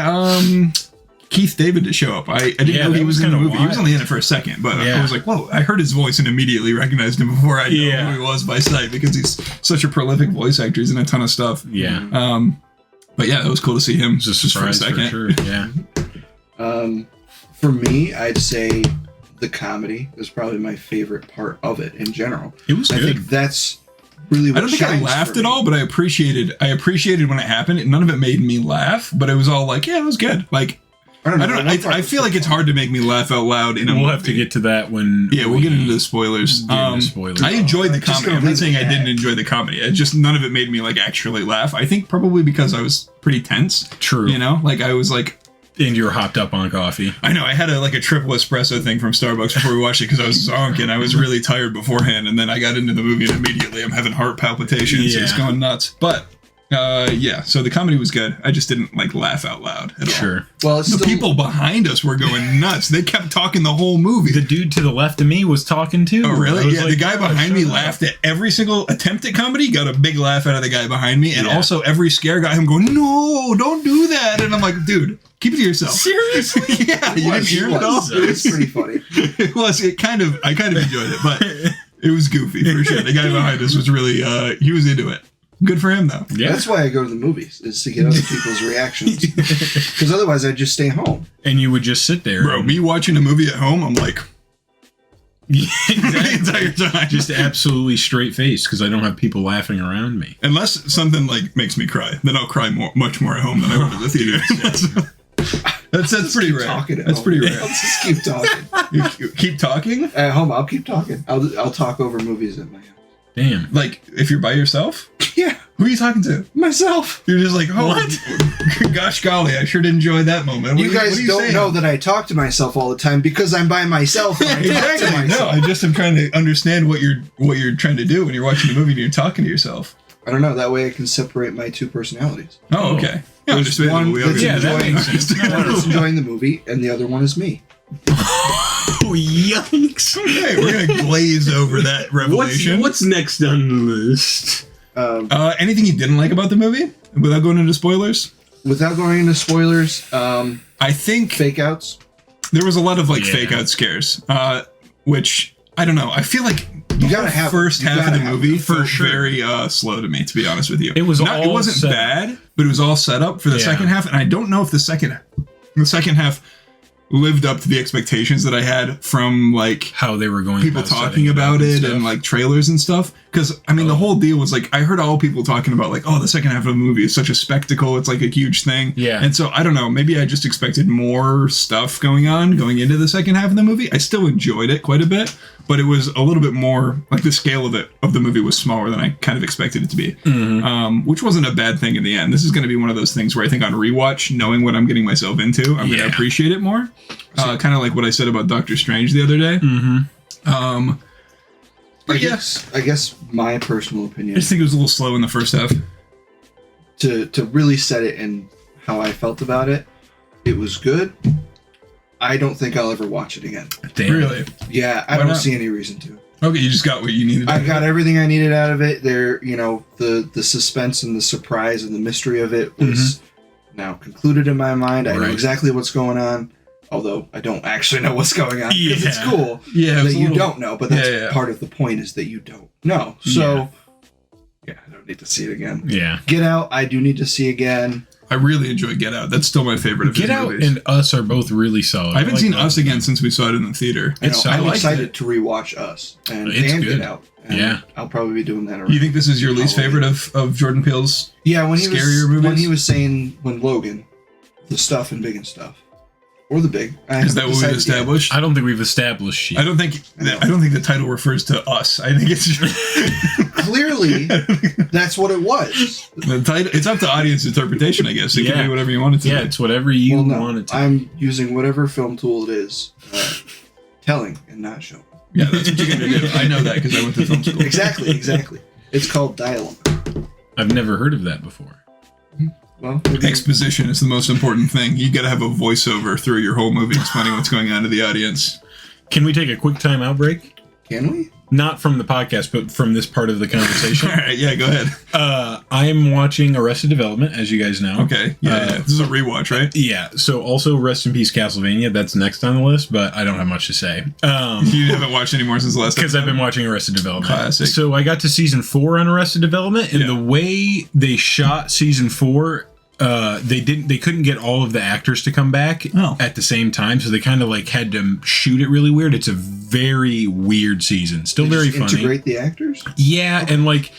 Keith David to show up. I didn't know he was in the movie. Wild. He was only in it for a second, but I was like, whoa, I heard his voice and immediately recognized him before I knew who he was by sight, because he's such a prolific voice actor. He's in a ton of stuff. Yeah. But yeah, it was cool to see him just for a second. For sure. Yeah. For me, I'd say the comedy was probably my favorite part of it in general. It was good. I think that's really what I don't think I laughed at all, but I appreciated when it happened. None of it made me laugh, but it was all like, yeah, it was good. Like, I don't know. I feel like it's hard to make me laugh out loud in a movie. We'll have to get to that when... Yeah, we'll get into the spoilers. I enjoyed the comedy. I'm not saying I didn't enjoy the comedy. It just, none of it made me, like, actually laugh. I think probably because I was pretty tense. True. You know? Like, I was, like... And you were hopped up on coffee. I know. I had a triple espresso thing from Starbucks before we watched it because I was zonk and I was really tired beforehand. And then I got into the movie and immediately I'm having heart palpitations. Yeah. It's going nuts. But... so the comedy was good. I just didn't like laugh out loud at all. Sure. Well, the people behind us were going nuts. They kept talking the whole movie. The dude to the left of me was talking too. Oh, really? Yeah. Like, the guy behind me laughed at every single attempt at comedy. Got a big laugh out of the guy behind me, and also every scare got him going, "No, don't do that!" And I'm like, "Dude, keep it to yourself." Seriously? Yeah, you didn't hear it at all. It was pretty funny. It was. I kind of enjoyed it, but it was goofy for sure. The guy behind us was really. He was into it. Good for him, though. Yeah. That's why I go to the movies, is to get other people's reactions. Because otherwise I'd just stay home. And you would just sit there. Bro, me watching a movie at home, I'm like... Exactly. The entire time. Just absolutely straight face, because I don't have people laughing around me. Unless something, like, makes me cry. Then I'll cry much more at home than I would at the theater. That's pretty rare. That's pretty rare. I'll just keep talking. You keep talking? At home, I'll keep talking. I'll talk over movies at my house. Damn. Like, if you're by yourself? Yeah. Who are you talking to? Myself. You're just like, oh, what? Gosh golly, I sure did enjoy that moment. You guys don't know that I talk to myself all the time because I'm by myself. Exactly. No, I just am trying to understand what you're trying to do when you're watching a movie and you're talking to yourself. I don't know. That way I can separate my two personalities. Oh, okay. Yeah, there's one that's enjoying the movie, and the other one is me. Oh, yikes. Okay, we're going to glaze over that revelation. What's next on the list? Anything you didn't like about the movie? Without going into spoilers? Without going into spoilers, I think... Fake outs? There was a lot of, fake out scares, which I don't know. I feel like You gotta have first half of the movie for felt very slow to me, to be honest with you. It was it all wasn't set bad, but it was all set up for the second half, and I don't know if the second half lived up to the expectations that I had from like how they were going people talking about it and like trailers and stuff. Because I mean, the whole deal was like I heard all people talking about like, oh, the second half of the movie is such a spectacle. It's like a huge thing. Yeah. And so I don't know. Maybe I just expected more stuff going into the second half of the movie. I still enjoyed it quite a bit, but it was a little bit more like the scale of the movie was smaller than I kind of expected it to be, which wasn't a bad thing in the end. This is going to be one of those things where I think on rewatch, knowing what I'm getting myself into, I'm going to appreciate it more. Kind of like what I said about Doctor Strange the other day. I guess my personal opinion, I just think it was a little slow in the first half. To really set it and how I felt about it, it was good. I don't think I'll ever watch it again. Damn. Really? Yeah, I don't see any reason to. Okay, you just got what you needed. I got everything I needed out of it. There, you know, the suspense and the surprise and the mystery of it was now concluded in my mind. I know exactly what's going on, although I don't actually know what's going on because it's cool that you don't know. But that's part of the point is that you don't know. So, I don't need to see it again. Yeah. Get Out, I do need to see again. I really enjoy Get Out. That's still my favorite of his Get Out movies. and Us are both really solid. I haven't seen Us again since we saw it in the theater. I'm excited to rewatch Us and Get Out. And I'll probably be doing that. You think this is your least favorite of Jordan Peele's scarier movies? When he was saying, when Logan, the stuff and Big and Stuff. Or the Big. Is that what we've established? I don't think we've established yet. I don't think the title refers to us. I think it's clearly that's what it was. The title. It's up to audience interpretation, I guess. It can be whatever you want it to. Yeah, it's whatever you want it to. I'm using whatever film tool it is, telling and not showing. Yeah, that's what you're gonna do. I know that because I went to film school. Exactly. It's called dialogue. I've never heard of that before. Well, exposition is the most important thing. You got to have a voiceover through your whole movie explaining what's going on to the audience. Can we take a quick time out break? Can we? Not from the podcast, but from this part of the conversation. All right, yeah, go ahead. I'm watching Arrested Development, as you guys know. Okay, this is a rewatch, right? Yeah, so also rest in peace Castlevania. That's next on the list, but I don't have much to say. You haven't watched any more since the last because I've been watching Arrested Development. Classic. So I got to season 4 on Arrested Development, and the way they shot season 4, they couldn't get all of the actors to come back at the same time, so they kind of like had to shoot it really weird. It's a very weird season. Still very funny. Integrate the actors? Yeah, and like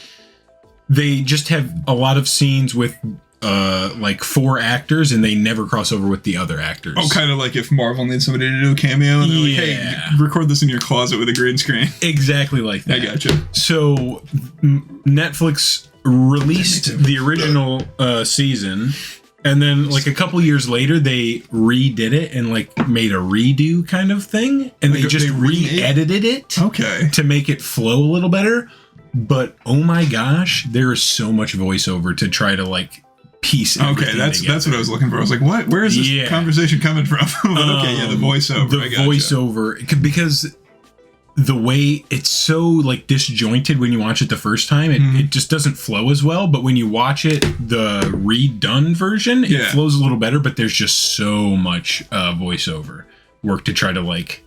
they just have a lot of scenes with like 4 actors, and they never cross over with the other actors. Oh, kind of like if Marvel needs somebody to do a cameo, and they're like, "Hey, record this in your closet with a green screen." Exactly like that. I gotcha. So Netflix released the original season, and then like a couple years later they redid it and like made a redo kind of thing, and they just re-edited it to make it flow a little better. But oh my gosh, there is so much voiceover to try to like piece everything that's together. what I was looking for. I was like, what? Where is this conversation coming from? But the voiceover. The voiceover, because the way it's so like disjointed when you watch it the first time, it just doesn't flow as well. But when you watch it the redone version, it flows a little better. But there's just so much voiceover work to try to like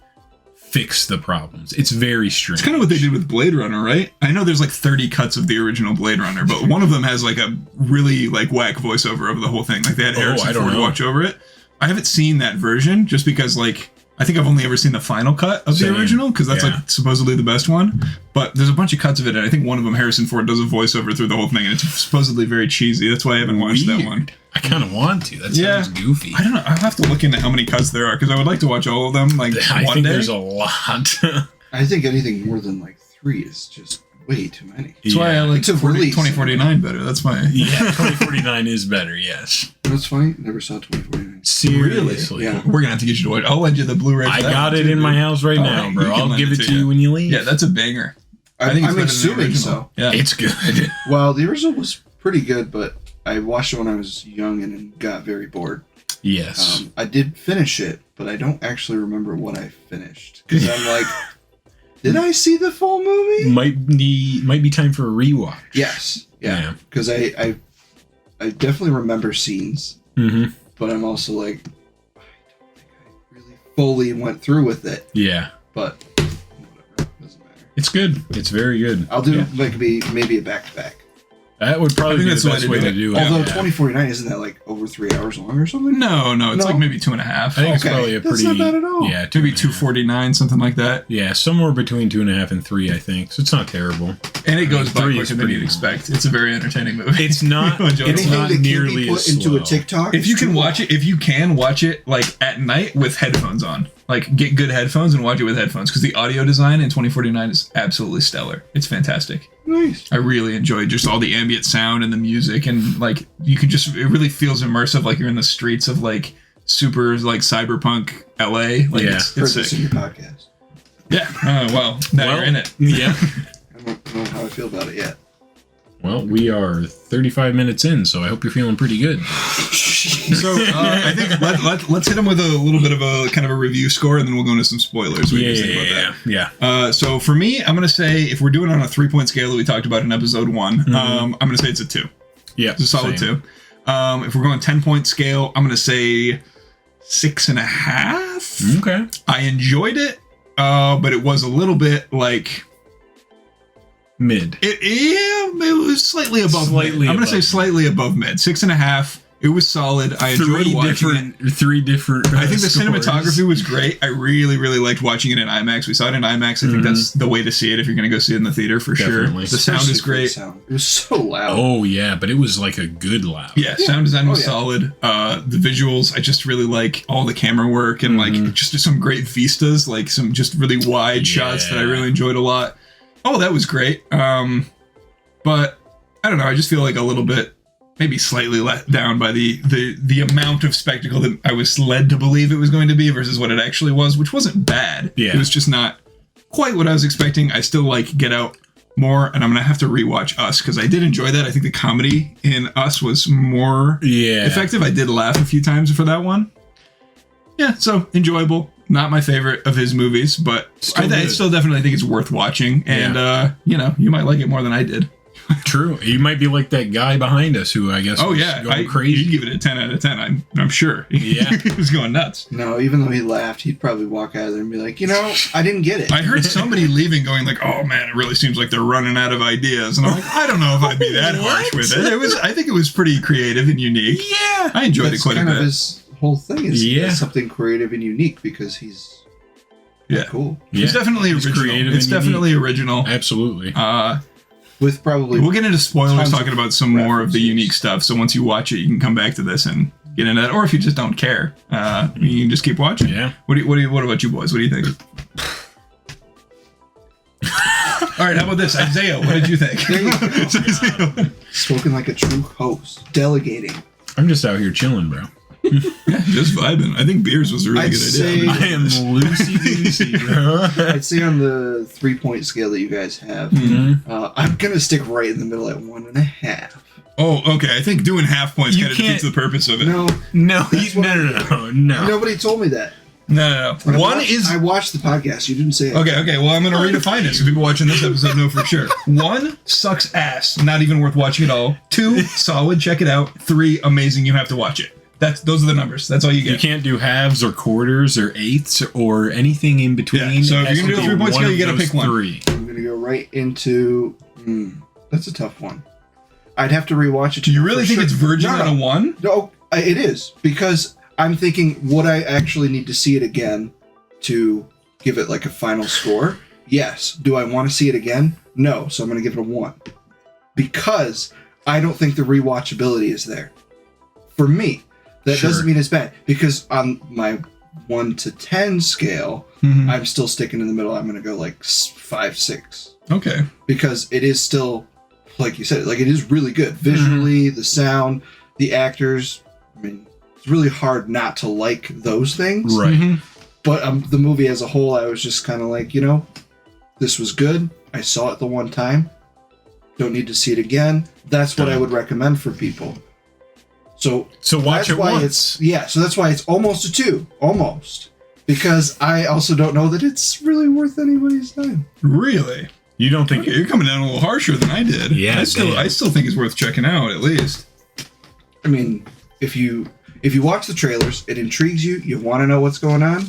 fix the problems. It's very strange. It's kind of what they did with Blade Runner, right? I know there's like 30 cuts of the original Blade Runner, but one of them has like a really like whack voiceover over the whole thing. Like they had Harrison Ford watch over it. I haven't seen that version just because like I think I've only ever seen the final cut of the original because that's like supposedly the best one. But there's a bunch of cuts of it, and I think one of them, Harrison Ford, does a voiceover through the whole thing, and it's supposedly very cheesy. That's why I haven't watched that one. I kind of want to. That sounds goofy. I don't know. I'll have to look into how many cuts there are because I would like to watch all of them. Like I one think day. There's a lot. I think anything more than like 3 is just way too many. That's why I like 2049 better. That's my 2049 is better. Yes. That's funny. Never saw 2049. Seriously. Yeah. We're gonna have to get you to watch. I'll lend you the Blu-ray. I got it in my house right now, bro. I'll give it to you when you leave. Yeah, that's a banger. I'm assuming so. Yeah, it's good. Well, the original was pretty good, but I watched it when I was young and got very bored. Yes. I did finish it, but I don't actually remember what I finished because I'm like, did I see the full movie? Might be time for a rewatch. Yes. Yeah. Because I definitely remember scenes, but I'm also like, I don't think I really fully went through with it. Yeah. But whatever. It's good. It's very good. I'll do maybe a back-to-back. That would probably be the best way to do it. Although 2049 isn't that like over 3 hours long or something? No, it's like maybe 2.5. I think it's probably a pretty. That's not bad at all. Yeah, maybe 2:49, something like that. Yeah, somewhere between 2.5 and 3, I think. So it's not terrible. And it goes by 3 quicker than you'd expect. It's a very entertaining movie. It's not. Anything not that nearly can be put as into slow. a TikTok. If you can watch it like at night with headphones on. Like get good headphones and watch it with headphones because the audio design in 2049 is absolutely stellar. It's fantastic. Nice. I really enjoyed just all the ambient sound and the music and like you could just it really feels immersive like you're in the streets of like super like cyberpunk LA. Like Yeah. it's sick. In your podcast. Yeah. Well, now you're in it. Yeah. I don't know how I feel about it yet. Well, we are 35 minutes in, so I hope you're feeling pretty good. So I think let's hit them with a little bit of a kind of a review score, and then we'll go into some spoilers. What do you think about that? Yeah. So for me, I'm gonna say if we're doing it on a 3-point scale that we talked about in episode 1, I'm gonna say it's a 2. Yeah, It's a solid 2. If we're going 10-point scale, I'm gonna say 6.5. Okay. I enjoyed it, but it was a little bit like. Mid. It was slightly above mid. I'm going to say slightly above mid. 6.5. It was solid. I enjoyed watching it. 3 different. I think the cinematography was great. I really, really liked watching it in IMAX. We saw it in IMAX. I think that's the way to see it if you're going to go see it in the theater for Definitely. sure. The sound is great. It was so loud. Oh yeah, but it was like a good loud. Yeah, sound design was solid. The visuals, I just really like all the camera work and like just some great vistas, like some just really wide shots that I really enjoyed a lot. Oh, that was great. But I don't know. I just feel like a little bit, maybe slightly let down by the amount of spectacle that I was led to believe it was going to be versus what it actually was, which wasn't bad. Yeah. It was just not quite what I was expecting. I still like Get Out more, and I'm gonna have to rewatch Us because I did enjoy that. I think the comedy in Us was more effective. I did laugh a few times for that one. Yeah, so enjoyable. Not my favorite of his movies, but I still definitely think it's worth watching. And, you might like it more than I did. True. You might be like that guy behind us who I guess going crazy. He'd give it a 10 out of 10, I'm sure. Yeah. He was going nuts. No, even though he laughed, he'd probably walk out of there and be like, I didn't get it. I heard somebody leaving going like, oh man, it really seems like they're running out of ideas. And I'm like, I don't know if I'd be that harsh with it. I think it was pretty creative and unique. Yeah. I enjoyed it quite a bit. His whole thing is something creative and unique because he's cool. Yeah. It's definitely original. It's definitely original. Absolutely. With probably we'll get into spoilers talking about some more of the unique stuff. So once you watch it, you can come back to this and get into that. Or if you just don't care, you can just keep watching. Yeah. What about you boys? What do you think? All right, how about this, Isaiah? What did you think? There you go. Spoken like a true host, delegating. I'm just out here chilling, bro. Yeah, just vibing. I think beers was a really good idea. I am loosey-goosey, bro. I'd say on the 3-point scale that you guys have, I'm going to stick right in the middle at 1.5. Oh, okay. I think doing half points kind of defeats the purpose of it. No. No. Nobody told me that. No. I watched the podcast. You didn't say it. Okay. Well, I'm going to redefine it so people watching this episode know for sure. 1, sucks ass. Not even worth watching at all. 2, solid. Check it out. 3, amazing. You have to watch it. Those are the numbers. That's all you get. You can't do halves or quarters or eighths or anything in between. Yeah, so if you're going to do a 3-point scale, you got to pick one. 3. I'm going to go right into... that's a tough one. I'd have to rewatch it. Do you really think it's verging on a 1? No, it is. Because I'm thinking, would I actually need to see it again to give it like a final score? Yes. Do I want to see it again? No. So I'm going to give it a 1. Because I don't think the rewatchability is there. For me. That doesn't mean it's bad. Because on my 1 to 10 scale, I'm still sticking in the middle. I'm going to go like 5, 6. Okay. Because it is still, like you said, like it is really good. Visually, the sound, the actors. I mean, it's really hard not to like those things. Right. But the movie as a whole, I was just kind of like, this was good. I saw it the one time. Don't need to see it again. That's what I would recommend for people. So watch it once. So that's why it's almost a 2. Almost. Because I also don't know that it's really worth anybody's time. Really? You don't think... Okay, you're coming down a little harsher than I did. Yeah, I still think it's worth checking out, at least. I mean, if you watch the trailers, it intrigues you, you want to know what's going on,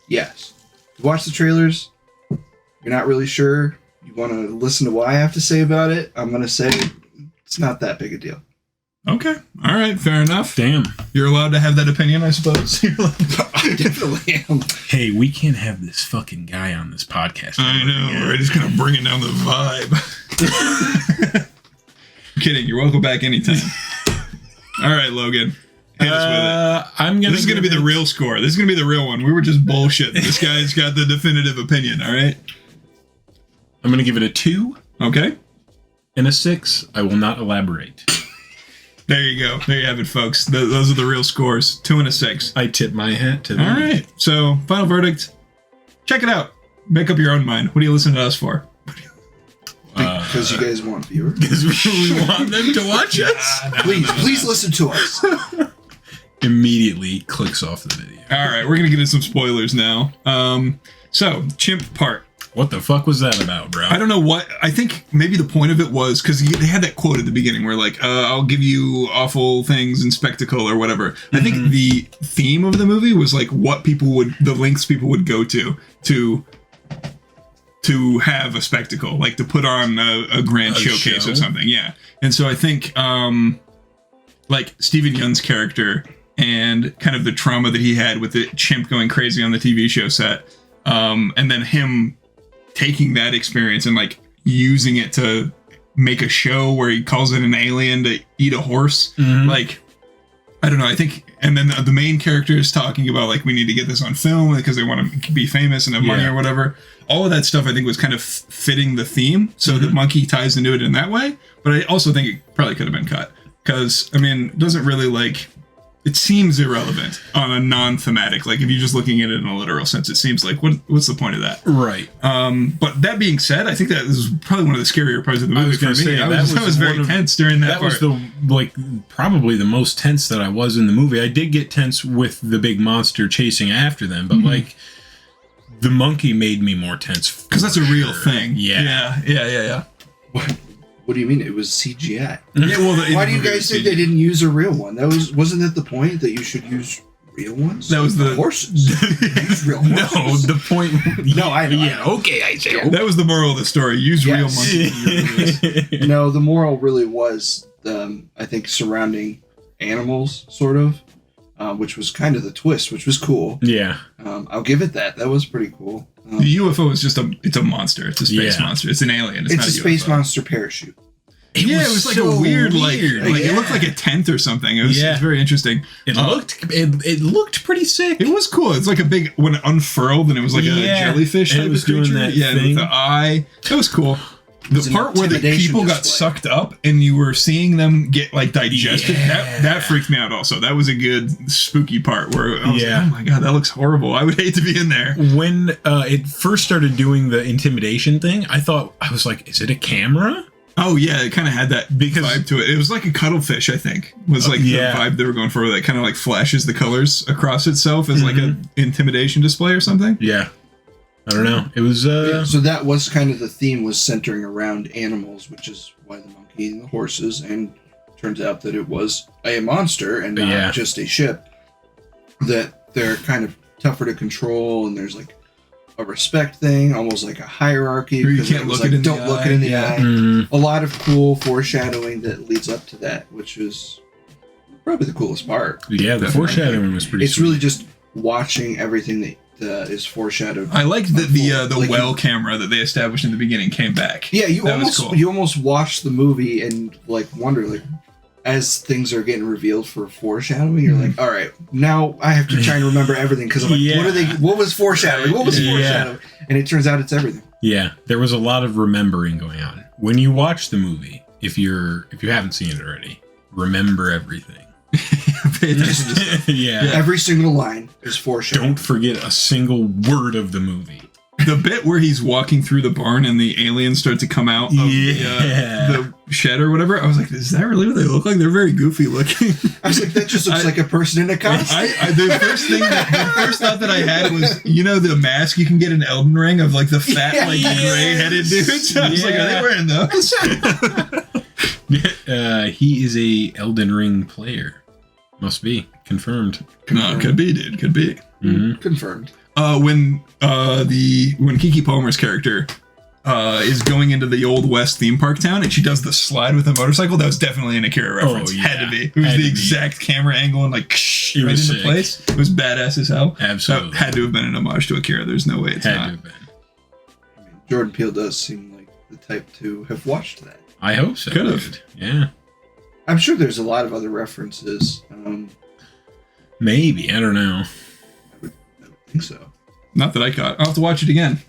yes. If you watch the trailers, you're not really sure, you want to listen to what I have to say about it, I'm going to say it's not that big a deal. Okay. All right. Fair enough. Damn. You're allowed to have that opinion, I suppose. I definitely am. Hey, we can't have this fucking guy on this podcast. I know. We're just going to bring it down the vibe. Kidding. You're welcome back anytime. All right, Logan. Hit us with it. This is going to be the real score. This is going to be the real one. We were just bullshitting. This guy's got the definitive opinion. All right. I'm going to give it a 2. Okay. And a 6. I will not elaborate. There you go. There you have it, folks. Those are the real scores. 2 and a 6. I tip my hat to them. All right. So, final verdict. Check it out. Make up your own mind. What do you listen to us for? Because you guys want viewers. Because we want them to watch us. Please listen to us. Immediately clicks off the video. All right. We're going to get into some spoilers now. So, chimp part. What the fuck was that about, bro? I don't know what. I think maybe the point of it was because they had that quote at the beginning where like, I'll give you awful things and spectacle or whatever. Mm-hmm. I think the theme of the movie was like what the lengths people would go to have a spectacle, like to put on a grand showcase or something. Yeah. And so I think like Steven Yeun's character and kind of the trauma that he had with the chimp going crazy on the TV show set, and then him taking that experience and like using it to make a show where he calls it an alien to eat a horse. Mm-hmm. Like, I don't know. I think, and then the main character is talking about like, we need to get this on film because they want to be famous and have money or whatever. All of that stuff I think was kind of fitting the theme. So the monkey ties into it in that way. But I also think it probably could have been cut because, I mean, it doesn't really like, it seems irrelevant on a non-thematic. Like if you're just looking at it in a literal sense, it seems like what's the point of that? Right. But that being said, I think that this was probably one of the scarier parts of the movie for me. I was very tense during that part. That was probably the most tense that I was in the movie. I did get tense with the big monster chasing after them, but like the monkey made me more tense because that's a real thing. Yeah. What do you mean? It was CGI. Yeah, well, why do you guys think they didn't use a real one? Wasn't that the point that you should use real ones? That was the horses. Use real horses. No, the point. No, I know. Yeah, okay, I say. That was the moral of the story. Use real monkeys. No, the moral really was, I think, surrounding animals, sort of, which was kind of the twist, which was cool. Yeah. I'll give it that. That was pretty cool. The UFO is just it's a monster. It's a space monster. It's an alien. It's not a space monster parachute. It was like so a weird. Like it looked like a tent or something. It was very interesting. It looked pretty sick. It was cool. It's like a big, when it unfurled and it was like a jellyfish type of creature. Doing that thing. With the eye. It was cool. The part where the people got sucked up and you were seeing them get like digested, that freaked me out also. That was a good spooky part where I was like, oh my God, that looks horrible. I would hate to be in there. When it first started doing the intimidation thing, I was like, is it a camera? Oh yeah, it kind of had that vibe to it. It was like a cuttlefish, I think. Was like the vibe they were going for, that kind of like flashes the colors across itself as like an intimidation display or something. Yeah. I don't know. It was so that was kind of the theme, was centering around animals, which is why the monkey and the horses, and turns out that it was a monster and not just a ship. That they're kind of tougher to control, and there's like a respect thing, almost like a hierarchy. You can't look it in the eye. Don't look it in the eye. Mm-hmm. A lot of cool foreshadowing that leads up to that, which was probably the coolest part. Yeah, the foreshadowing was pretty. It's really just watching everything that is foreshadowed. I liked that the well camera that they established in the beginning came back. Yeah, you almost watch the movie and like wonder, like, as things are getting revealed for foreshadowing, you're like, all right, now I have to try and remember everything, because I'm like, what was foreshadowing? What was foreshadowing? And it turns out it's everything. Yeah, there was a lot of remembering going on when you watch the movie. If you haven't seen it already, remember everything. Every single line is foreshadowing. Don't forget a single word of the movie. The bit where he's walking through the barn and the aliens start to come out of the shed or whatever, I was like, is that really what they look like? They're very goofy looking. I was like, that just looks like a person in a costume. The first thought that I had was, the mask you can get in Elden Ring of like the fat, gray-headed dudes. I was like, are they wearing those? He is a Elden Ring player. Must be. Confirmed. No, could be, dude. Could be. Mm-hmm. Confirmed. When Keke Palmer's character is going into the Old West theme park town, and she does the slide with a motorcycle. That was definitely an Akira reference. Oh, yeah. Had to be. It was the exact camera angle and like right into sick. place. It was badass as hell. Absolutely. That had to have been an homage to Akira. There's no way it's Had not. to have been. I mean, Jordan Peele does seem like the type to have watched that. I hope so. Could've. Dude. Yeah. I'm sure there's a lot of other references. Maybe. I don't know. I would think so. Not that I caught. I'll have to watch it again.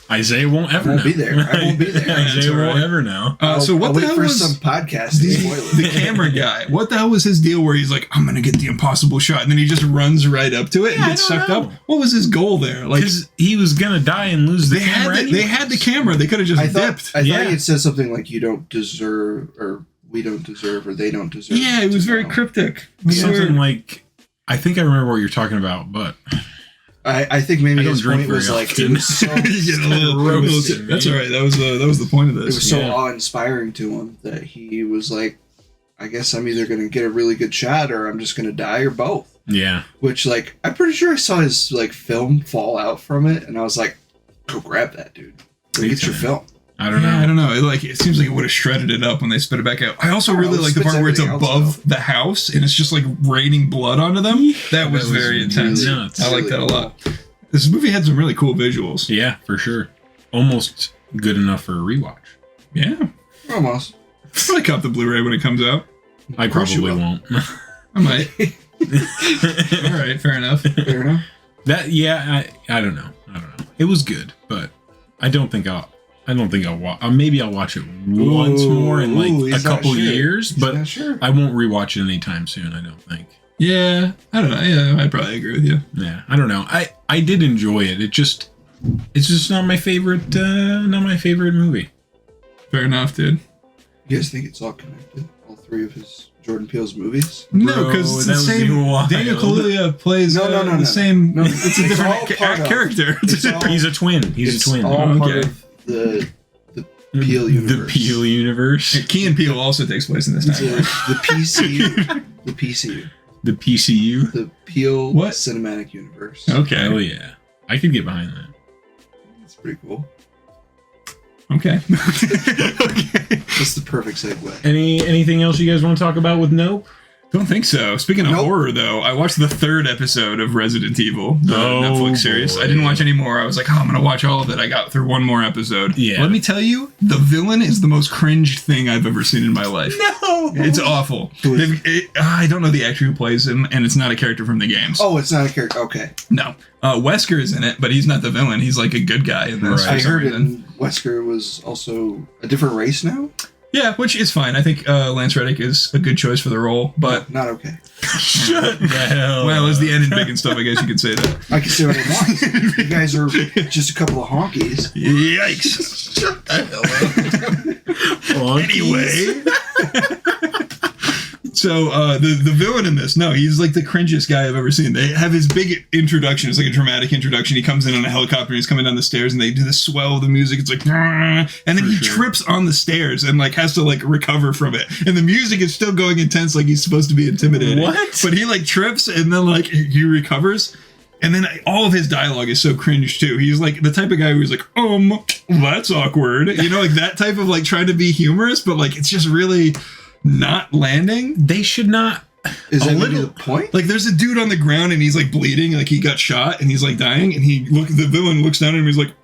Isaiah won't ever won't know. be there. I won't be there. Isaiah That's all won't right. ever know. So what I'll the wait hell for was some podcast to spoil it. the camera guy? What the hell was his deal where he's like, I'm gonna get the impossible shot, and then he just runs right up to it and Yeah, gets I don't sucked know. up? What was his goal there? Like Because he was gonna die and lose the they camera. had they had the camera. They could have just dipped. I Yeah. thought it said something like "you don't deserve" or "we don't deserve" or "they don't deserve." Yeah, it was very cryptic. Something like, I think I remember what you're talking about, but I think maybe I don't his drink point was very like often. it was so, You get a little Roasting, that's all man. right. That was the point of it this. was so Yeah. awe-inspiring to him that he was like, I guess I'm either going to get a really good shot or I'm just going to die or both. yeah. Which, like, I'm pretty sure I saw his like film fall out from it, and I was like, go grab that, dude. Go Big get your time. film. I don't know. I don't know. It seems like it would have shredded it up when they spit it back out. I also Oh, really it like the spits part where it's everything else above the house and it's just like raining blood onto them. That was very intense. really nuts. I like Really that a lot. This movie had some really cool visuals. Yeah, for sure. Almost good enough for a rewatch. Yeah. Almost. I'll probably cop the Blu-ray when it comes out. I Of course you probably will. won't. I might. All right, fair enough. Fair enough. That I don't know. It was good, but I don't think I'll watch. Maybe I'll watch it once more in like Ooh, a he's not couple sure. years, He's but not sure. I won't rewatch it anytime soon. I don't think. Yeah, I don't know. Yeah, I'd probably agree with you. Yeah, I don't know. I did enjoy it. It's just not my favorite. Not my favorite movie. Fair enough, dude. You guys think it's all connected? All three of his Jordan Peele's movies? No, Bro, because it's the that would be same. wild. Daniel Kaluuya plays No. the same. No, it's a it's all different part of- character. it's all- He's a twin. He's It's a twin. all part Okay. of the Peele universe. The Peele universe. Key and Peele also takes place in this It's timeline. the PCU. The PCU. The PCU. The Peele What? Cinematic Universe. Okay. Hell yeah, I could get behind that. It's pretty cool. Okay. Okay. That's the perfect segue. Anything else you guys want to talk about with Nope? Don't think so. Speaking of Nope. horror, though, I watched the third episode of Resident Evil, the Oh, Netflix series. boy. I didn't watch any more. I was like, oh, I'm going to watch all of it. I got through one more episode. Yeah. Let me tell you, the villain is the most cringed thing I've ever seen in my life. No. It's awful. Who is I don't know the actor who plays him, and it's not a character from the games. Oh, it's not a character. Okay. No. Wesker is in it, but he's not the villain. He's like a good guy in this. Right. I for some heard reason. Wesker was also a different race now. Yeah, which is fine. I think Lance Reddick is a good choice for the role, but Not okay. Shut the hell. well, as the end in Big and Stuff, I guess you could say that. I can say what I want. You guys are just a couple of honkies. Yikes. Shut the hell up. Anyway. So the villain in this, no, he's like the cringiest guy I've ever seen. They have his big introduction. It's like a dramatic introduction. He comes in on a helicopter and he's coming down the stairs and they do the swell of the music. It's like, "Nah," and then For he sure. trips on the stairs and like has to like recover from it. And the music is still going intense, like he's supposed to be intimidating. What? But he like trips and then like he recovers. And then all of his dialogue is so cringe too. He's like the type of guy who's like, that's awkward. You know, like that type of like trying to be humorous, but like it's just really not landing. They should not. Is A that maybe little- the point? Like there's a dude on the ground and he's like bleeding, like he got shot and he's like dying, and the villain looks down at him and he's like,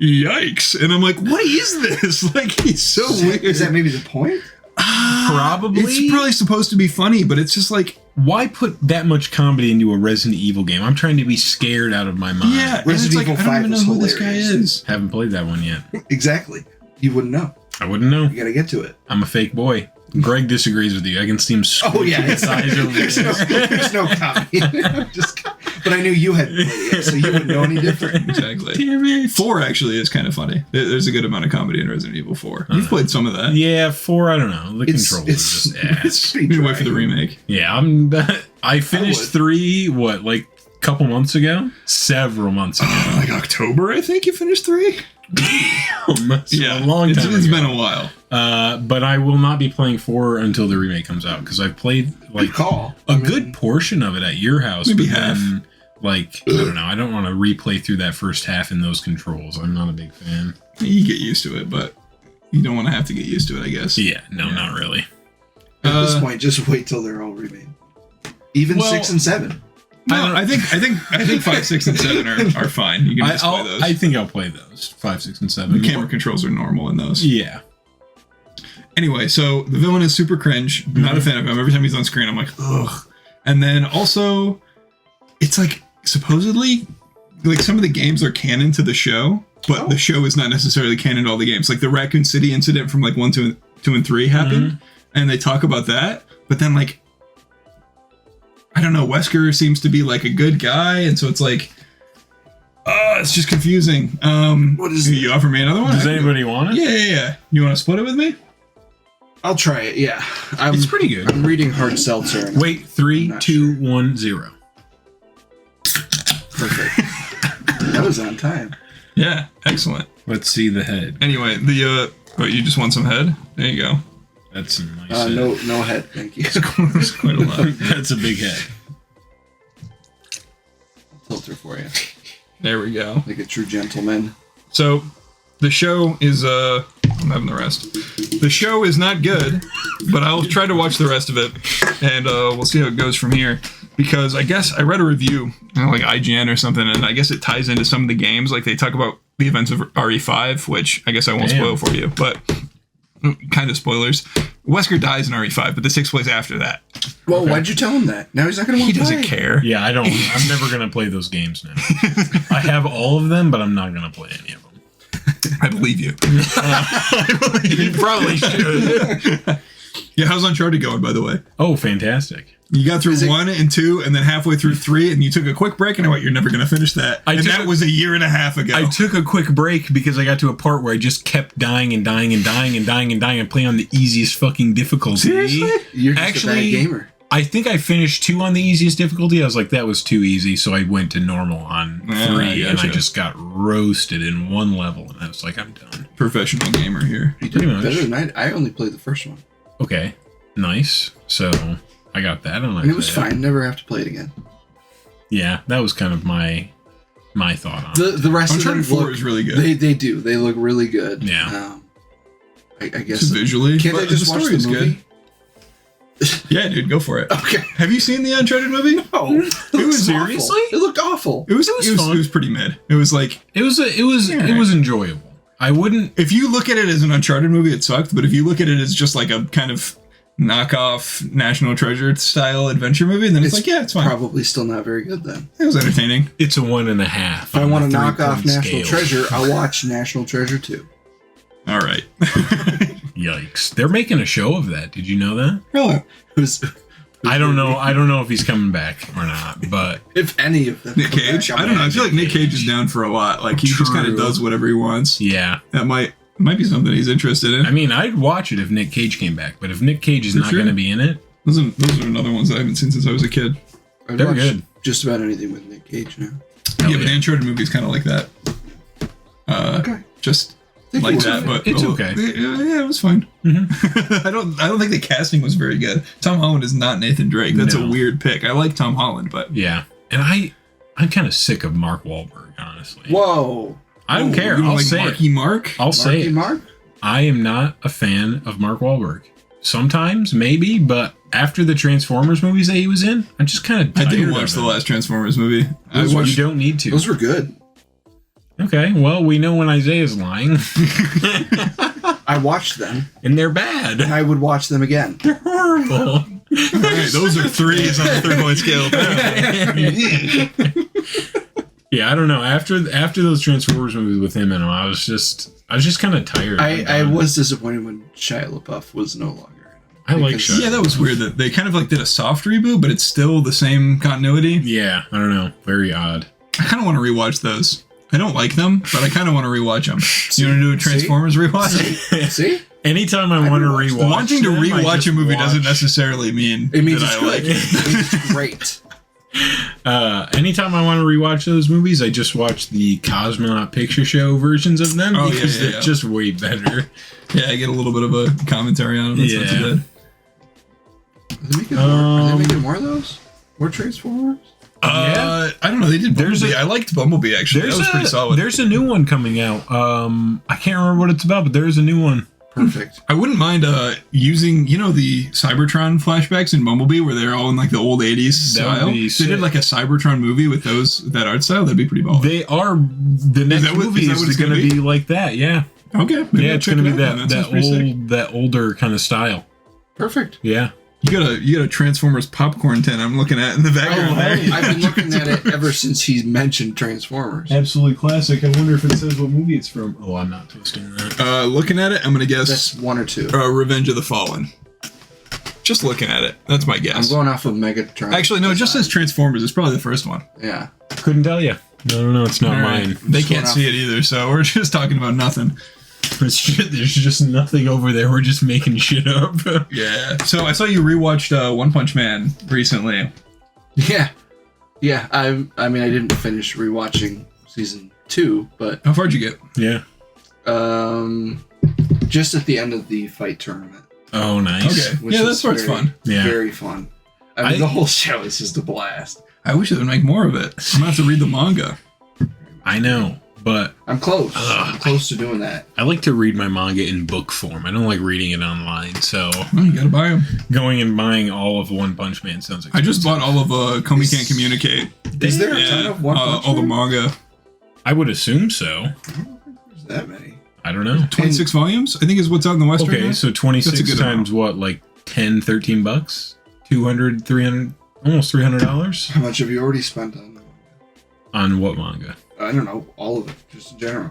yikes. And I'm like, what is this? Like he's so weird. Is that maybe the point? Probably. It's probably supposed to be funny, but it's just like, Why put that much comedy into a Resident Evil game? I'm trying to be scared out of my mind. yeah, and Resident it's like, Evil I 5 don't even know was who this guy hilarious. is. Haven't played that one yet. Exactly. You wouldn't know. I wouldn't know. You gotta get to it. I'm a fake boy. Greg disagrees with you. I can see him Oh yeah, his eyes over there's there. there's no comedy. But I knew you hadn't played it yet, so you wouldn't know any different. Exactly. Damn it. 4 actually is kind of funny. There's a good amount of comedy in Resident Evil 4. You've played some of that. Yeah, 4, I don't know. The controls are just ass. It's pretty You can dry. wait for the remake. Yeah, I finished would. 3, like a couple months ago? Several months ago. Like October, I think you finished 3. A long time It's ago. been a while. But I will not be playing 4 until the remake comes out, because I've played like Good call. a good portion of it at your house. Maybe but half. then Like, I don't know. I don't want to replay through that first half in those controls. I'm not a big fan. You get used to it, but you don't want to have to get used to it, I guess. Yeah, no, not really. At this point, just wait till they're all remade. Even 6 and 7. No, I think 5, 6, and 7 are fine. You can just play those. I think I'll play those 5, 6, and 7. The camera controls are normal in those. Yeah. Anyway, so the villain is super cringe. Not a fan of him. Every time he's on screen, I'm like, ugh. And then also, it's like supposedly, like some of the games are canon to the show, but the show is not necessarily canon to all the games. Like the Raccoon City incident from like 1, 2, and 3 happened, and they talk about that. But then like, I don't know, Wesker seems to be like a good guy, and so it's like, it's just confusing. What is it? You offer me another one? Does anybody want it? Yeah. You want to split it with me? I'll try it, yeah. It's pretty good. I'm reading Hard Seltzer. Wait, 3, 2, 1, 0. Perfect. That was on time. Yeah, excellent. Let's see the head. Anyway, you just want some head? There you go. That's a nice head. No head, thank you. That's quite a lot. That's a big head. Filter for you. There we go. Like a true gentleman. So, the show is, I'm having the rest. The show is not good, but I'll try to watch the rest of it, and we'll see how it goes from here. Because I guess I read a review, like IGN or something, and I guess it ties into some of the games. Like they talk about the events of RE5, which I guess I won't spoil for you, but kind of spoilers. Wesker dies in RE5, but this takes place after that. Well, why'd you tell him that? Now he's not going to want to play. He doesn't care. Yeah, I'm never going to play those games now. I have all of them, but I'm not going to play any of them. I believe you. You probably should. Yeah, how's Uncharted going, by the way? Oh, fantastic. You got through 1 and 2, and then halfway through 3, and you took a quick break, and I went, you're never going to finish that. That was a year and a half ago. I took a quick break because I got to a part where I just kept dying and playing on the easiest fucking difficulty. Seriously? You're just a bad gamer. I think I finished 2 on the easiest difficulty. I was like, that was too easy, so I went to normal on 3, and I just got roasted in 1 level, and I was like, I'm done. Professional gamer here. You did better than I only played the first one. Okay, nice. So I got that, and it was fine. Never have to play it again. Yeah, that was kind of my thought on the rest Uncharted of them 4 is really good. They do. They look really good. Yeah. I guess just visually. Can't I just watch the movie? Yeah, dude, go for it. Okay. Have you seen the Uncharted movie? No. It was Seriously? It looked awful. It was fun. It was pretty mid. It was like it was enjoyable. I wouldn't. If you look at it as an Uncharted movie, it sucked. But if you look at it as just like a kind of knockoff National Treasure style adventure movie, then it's like, yeah, it's fine. Probably still not very good then. It was entertaining. It's a 1.5. If I want to knock off National Treasure, I'll watch National Treasure 2. All right. Yikes! They're making a show of that. Did you know that? Really? I don't know. I don't know if he's coming back or not. But if any of them, Nick Cage. I don't know. I feel like Nick Cage is down for a lot. Like he just kind of does whatever he wants. Yeah, that might be something he's interested in. I mean, I'd watch it if Nick Cage came back. But if Nick Cage is not going to be in it, those are another ones that I haven't seen since I was a kid. They're good. Just about anything with Nick Cage now. Yeah, but the Uncharted movie is kind of like that. Okay. Just like that, but it's okay. Yeah, it was fine. Mm-hmm. I don't think the casting was very good. Tom Holland is not Nathan Drake. That's a weird pick. I like Tom Holland, but yeah, and I'm kind of sick of Mark Wahlberg, honestly. Whoa. I don't care. I'll say Marky it. Mark. I'll say it. Mark? I am not a fan of Mark Wahlberg. Sometimes, maybe, but after the Transformers movies that he was in, I'm just kind of tired. I didn't watch the last Transformers movie. You don't need to. Those were good. Okay, well, we know when Isaiah's lying. I watched them. And they're bad. And I would watch them again. They're horrible. All right, those are 3s on the 3-point scale. Yeah, I don't know. After those Transformers movies with him in them, I was just kind of tired. I was disappointed when Shia LaBeouf was no longer. I like Shia. Yeah, that was weird that they kind of like did a soft reboot, but it's still the same continuity. Yeah, I don't know. Very odd. I kind of want to rewatch those. I don't like them, but I kind of want to rewatch them. You want to do a Transformers rewatch? See? Anytime I want to rewatch wanting to rewatch a movie doesn't necessarily mean it means that I like it. It means it's great. Anytime I want to rewatch those movies, I just watch the Cosmonaut Picture Show versions of them because they're just way better. Yeah, I get a little bit of a commentary on them. That's not too bad. Are they making more of those? More Transformers? Yeah. I don't know. They did Bumblebee. I liked Bumblebee actually. That was pretty solid. There's a new one coming out. I can't remember what it's about, but there is a new one. Perfect. I wouldn't mind using, the Cybertron flashbacks in Bumblebee where they're all in like the old 80s style. If they did like a Cybertron movie with that art style, that'd be pretty baller. They are. The next movie is going to be like that, yeah. Okay. Yeah, it's going to be that older kind of style. Perfect. Yeah. You got a Transformers popcorn tin I'm looking at in the background there. I've been looking at it ever since he mentioned Transformers. Absolutely classic. I wonder if it says what movie it's from. Oh, I'm not toasting that. Looking at it, I'm going to guess... That's 1 or 2. Revenge of the Fallen. Just looking at it. That's my guess. I'm going off of Megatron. Actually, no, it just says Transformers. It's probably the first one. Yeah. Couldn't tell you. No, it's not mine. They can't see it either, so we're just talking about nothing. There's just nothing over there. We're just making shit up. Yeah. So I saw you rewatched One Punch Man recently. Yeah. Yeah. I mean, I didn't finish rewatching season 2, but How far'd you get? Yeah. Just at the end of the fight tournament. Oh, nice. Okay. Yeah, that's where it's fun. Yeah. Very fun. I mean, the whole show is just a blast. I wish they would make more of it. I'm gonna have to read the manga. I know, but I'm close. I'm close to doing that. I like to read my manga in book form. I don't like reading it online, so Well, you gotta buy them. going and buying all of One Punch Man sounds expensive. I just bought all of Komi Can't Communicate. Is there a ton of One Punch all the Man? manga. I would assume so. There's that many. I don't know. 26 volumes, I think, is what's out in the West right Okay, now. so 26 That's a good times what, like 10, 13 bucks? 200, 300, almost $300? How much have you already spent on them? On what manga? I don't know. All of it, just in general.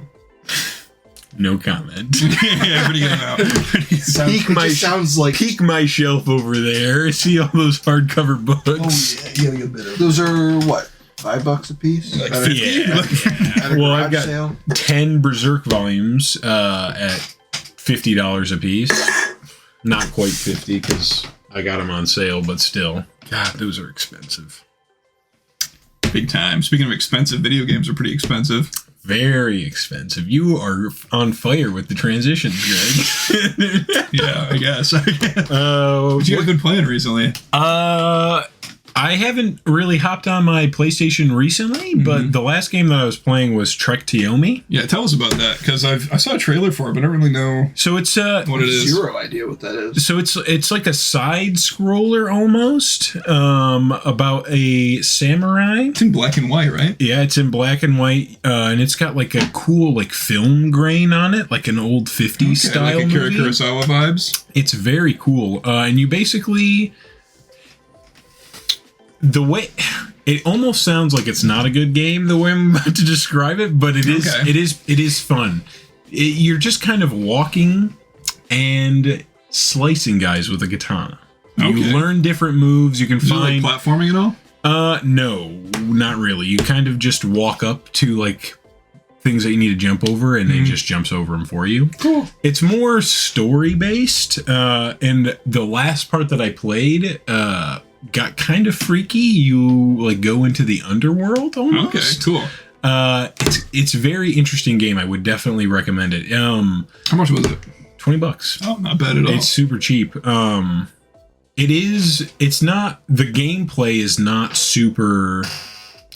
No comment. Yeah, pretty good amount. Sounds like Peek my shelf over there. See all those hardcover books. Oh, yeah, you gotta get a bit of those are what, $5 a piece? Like At a- 50? at a Well, I've garage got sale? 10 Berserk volumes at $50 a piece. Not quite 50 because I got them on sale, but still. God, those are expensive. Big time. Speaking of expensive, video games are pretty expensive. Very expensive. You are on fire with the transitions, Greg. Yeah, I guess. What you guys been playing recently? I haven't really hopped on my PlayStation recently, but the last game that I was playing was Trek Tiomi. Yeah, tell us about that, because I saw a trailer for it, but I don't really know So it's what it is. Zero idea what that is. So it's like a side scroller almost, about a samurai. It's in black and white, right? Yeah, it's in black and white, and it's got like a cool like film grain on it, like an old 50s style like Akira movie. Kurosawa vibes. It's very cool, and you basically the way it almost sounds like it's not a good game the way I'm about to describe it, but it is. Okay. It is fun. You're just kind of walking and slicing guys with a katana. You Okay. learn different moves. You can Is it find like platforming at all? no, not really. You kind of just walk up to like things that you need to jump over, and it just jumps over them for you. Cool. It's more story based, and the last part that I played got kind of freaky. You like go into the underworld almost. Okay, cool. It's a very interesting game. I would definitely recommend it. How much was it? $20. Oh, not bad at all. It's super cheap. It's not, the gameplay is not super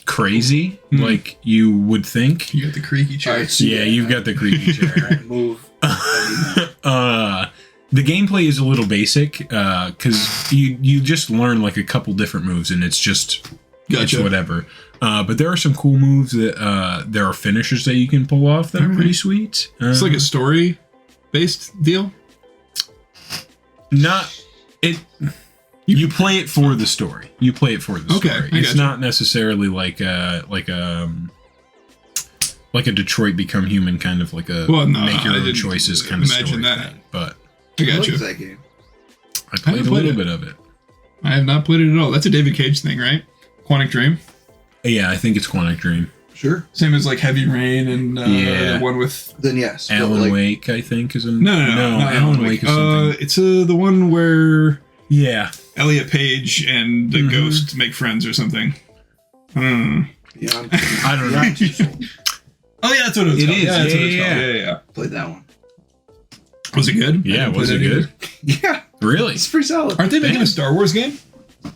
crazy like you would think. You got the creaky chair. Yeah, you've got the creepy chair. Move. The gameplay is a little basic because you just learn like a couple different moves, and it's just it's Gotcha. whatever. But there are some cool moves that there are finishers that you can pull off that are pretty sweet. It's like a story-based deal. Not it. You play it for the story. You play it for the Okay, story. I It's gotcha. not necessarily like a Detroit Become Human kind of like a make your I own didn't choices kind of imagine story that. thing. But I I got like you. that game. I played a played little it. bit of it. I have not played it at all. That's a David Cage thing, right? Quantic Dream. Yeah, I think it's Quantic Dream. Sure. Same as like Heavy Rain and Yeah. the one with Then yes. but, Alan like, Wake, I think, is in. no, Alan Wake is something. It's the one where Yeah. Elliot Page and the Ghost make friends or something. Beyond. I don't know. Beyond Two Souls. Oh yeah, that's what it was. It called. is, Yeah, that's what it's yeah, called. yeah. Yeah. Played that one. Was it good? I Yeah, didn't was play it that good? Yeah. Really? It's pretty solid. Aren't they making a Star Wars game?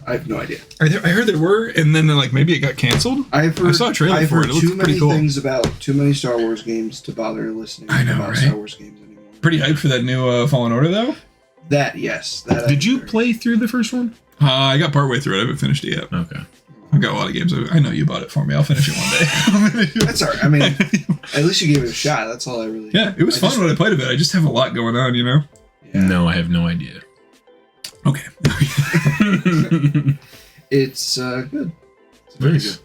I have no idea. I heard there were, and then like maybe it got canceled. I saw a trailer for it. It too looks many pretty cool. things about too many Star Wars games to bother listening I know, about right? Star Wars games anymore. Pretty hyped for that new Fallen Order though. That yes. That Did you play through the first one? I got partway through it. I haven't finished it yet. Okay. I've got a lot of games. I know you bought it for me. I'll finish it one day. That's alright. I mean, at least you gave it a shot. That's all I really. Yeah, it was fun when I played a bit. I just have a lot going on, you know. Yeah. No, I have no idea. Okay. It's good. It's very good.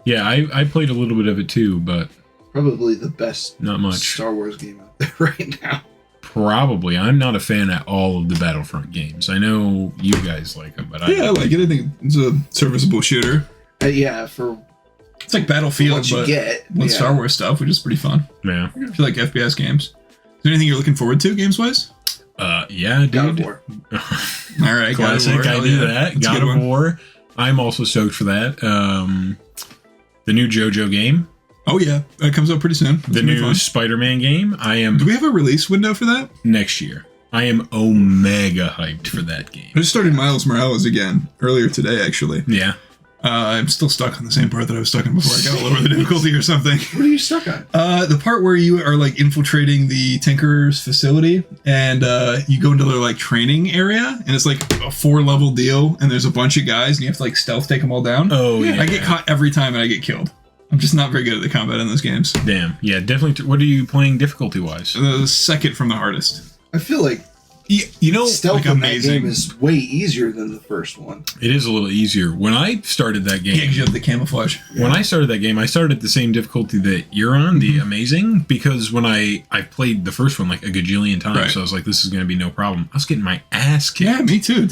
Yeah, I played a little bit of it too, but probably the best not much Star Wars game out there right now. Probably. I'm not a fan at all of the Battlefront games. I know you guys like them, but I like it. I think it's a serviceable shooter. Yeah, for it's like Battlefield, what you but get with Star Wars stuff, which is pretty fun. Yeah. I feel like FPS games. Is there anything you're looking forward to, games wise? Yeah, dude. God of War. All right, Classic. God of War. I do that. That's God of War. I'm also stoked for that. The new JoJo game. Oh yeah, that comes out pretty soon. The new Spider-Man game. Do we have a release window for that? Next year. I am omega hyped for that game. I just started Miles Morales again earlier today, actually. Yeah. I'm still stuck on the same part that I was stuck on before. I got to lower the difficulty or something. What are you stuck on? The part where you are like infiltrating the Tinker's facility, and you go into their like training area, and it's like a 4-level deal, and there's a bunch of guys, and you have to like stealth take them all down. Oh yeah. I get caught every time, and I get killed. I'm just not very good at the combat in those games. Damn. Yeah, definitely. What are you playing difficulty-wise? The second from the hardest. I feel like you know, stealth like in amazing. that game is way easier than the first one. it is a little easier. When I started that game, Yeah, 'cause you have the camouflage. when I started that game, I started at the same difficulty that you're on, the amazing, because when I played the first one like a gajillion times, Right. so I was like, this is going to be no problem. I was getting my ass kicked. Yeah, me too.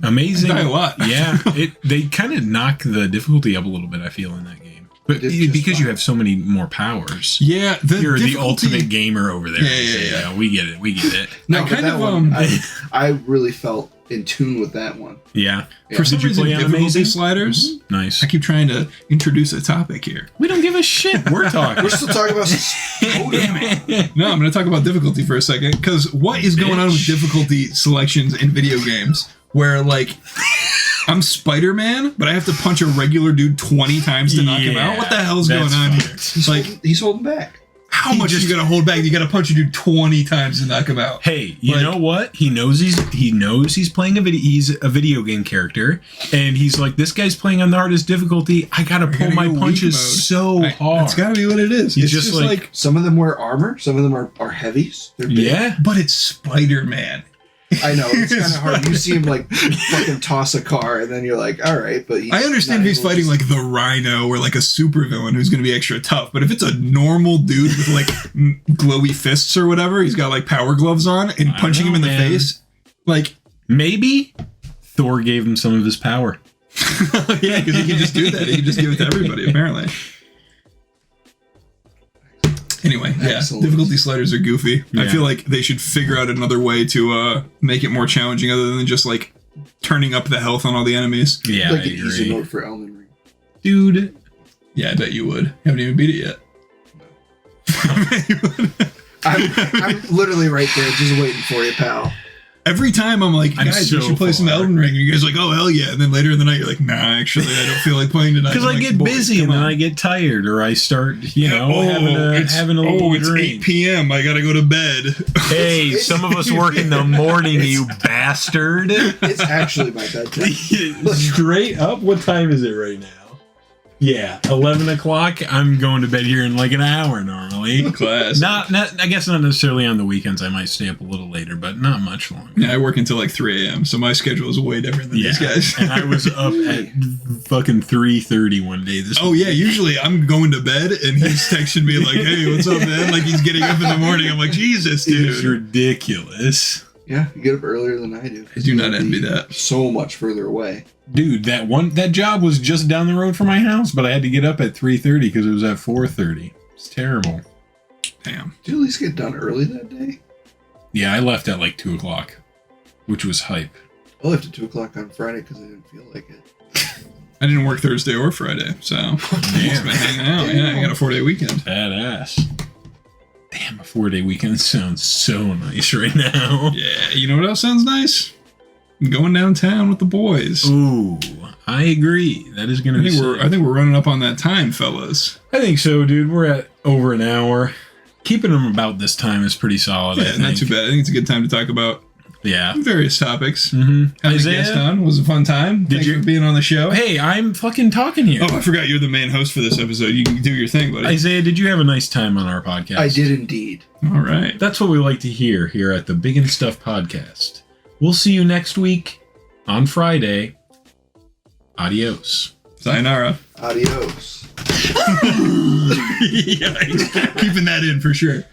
Amazing. I die a lot. Yeah, they kind of knock the difficulty up a little bit, I feel, in that game. But It's just because you fine. have so many more powers. Yeah, You're the difficulty- ultimate gamer over there. Yeah. We get it. We get it. No, I but kind that of, one, I really felt in tune with that one. Yeah. Yeah. For some Did you reason, play on difficulty Amazing? sliders. Nice. I keep trying to introduce a topic here. We don't give a shit. We're talking. We're still talking about Spider-Man. No, I'm going to talk about difficulty for a second, because what is going on with difficulty selections in video games where, like, I'm Spider-Man, but I have to punch a regular dude 20 times to knock him out? What the hell's going that's on fucked. here? He's holding back. How much you got to hold back? You got to punch a dude 20 times to knock him out. Hey, you Like- know what? He knows he's playing he's a video game character, and he's like, this guy's playing on the hardest difficulty. I gotta pull gotta my go weak punches mode. so hard. That's got to be what it is. He's It's just like- Some of them wear armor. Some of them are heavies. They're big. Yeah. but it's Spider-Man. I know. It's kind It's of hard. You like- see him like fucking toss a car, and then you're like, all right, but I understand if he's fighting like the Rhino or like a supervillain who's going to be extra tough, but if it's a normal dude with like glowy fists or whatever, he's got like power gloves on and I punching don't him in know, the man. face, like Maybe Thor gave him some of his power. yeah, because he can just do that. He can just give it to everybody apparently. Anyway, yeah, Excellent. difficulty sliders are goofy. I Yeah. feel like they should figure out another way to make it more challenging other than just like turning up the health on all the enemies. Yeah, like I an easy agree. mode for Elden Ring. Dude. Yeah, I bet you would. Haven't even beat it yet. I'm literally right there, just waiting for you, pal. Every time I'm like, I'm guys, so we should play some far. Elden Ring. And you guys are like, oh, hell yeah. And then later in the night, you're like, nah, actually, I don't feel like playing tonight. Because I'm I like, get "Boys, busy come and then on." I get tired, or I start, having a little it's drink. 8 p.m. I gotta go to bed. Hey, some of us work in the morning, you bastard. It's actually my bedtime. Straight up, what time is it right now? Yeah, 11 o'clock. I'm going to bed here in like an hour normally. Class. Not, I guess not necessarily on the weekends. I might stay up a little later, but not much longer. Yeah, I work until like 3 a.m., so my schedule is way different than these guys. And I was up at fucking 3:30 one day this Oh, yeah, usually I'm going to bed, and he's texting me like, hey, what's up, man? Like, he's getting up in the morning. I'm like, Jesus, It's dude. ridiculous. Yeah, you get up earlier than I do. I do not envy that. So much further away. Dude, that job was just down the road from my house, but I had to get up at 3:30 because it was at 4:30. It's terrible. Damn. Did you at least get done early that day? Yeah, I left at like 2 o'clock, which was hype. I left at 2 o'clock on Friday because I didn't feel like it. I didn't work Thursday or Friday, so I've just been hanging out. Yeah, I got a 4-day weekend. Badass. Damn, a 4-day weekend sounds so nice right now. Yeah, you know what else sounds nice? going downtown with the boys. Ooh, I agree. That is going to be sick. I think we're running up on that time, fellas. I think so, dude. We're at over an hour. Keeping them about this time is pretty solid. Yeah, not too bad. I think it's a good time to talk about various topics. Mm-hmm. Having a guest on was a fun time. Thanks for being on the show. Hey, I'm fucking talking here. Oh, I forgot you're the main host for this episode. You can do your thing, buddy. Isaiah, did you have a nice time on our podcast? I did indeed. All right. That's what we like to hear here at the Big and Stuff podcast. We'll see you next week on Friday. Adios. Sayonara. Adios. Yeah, keeping that in for sure.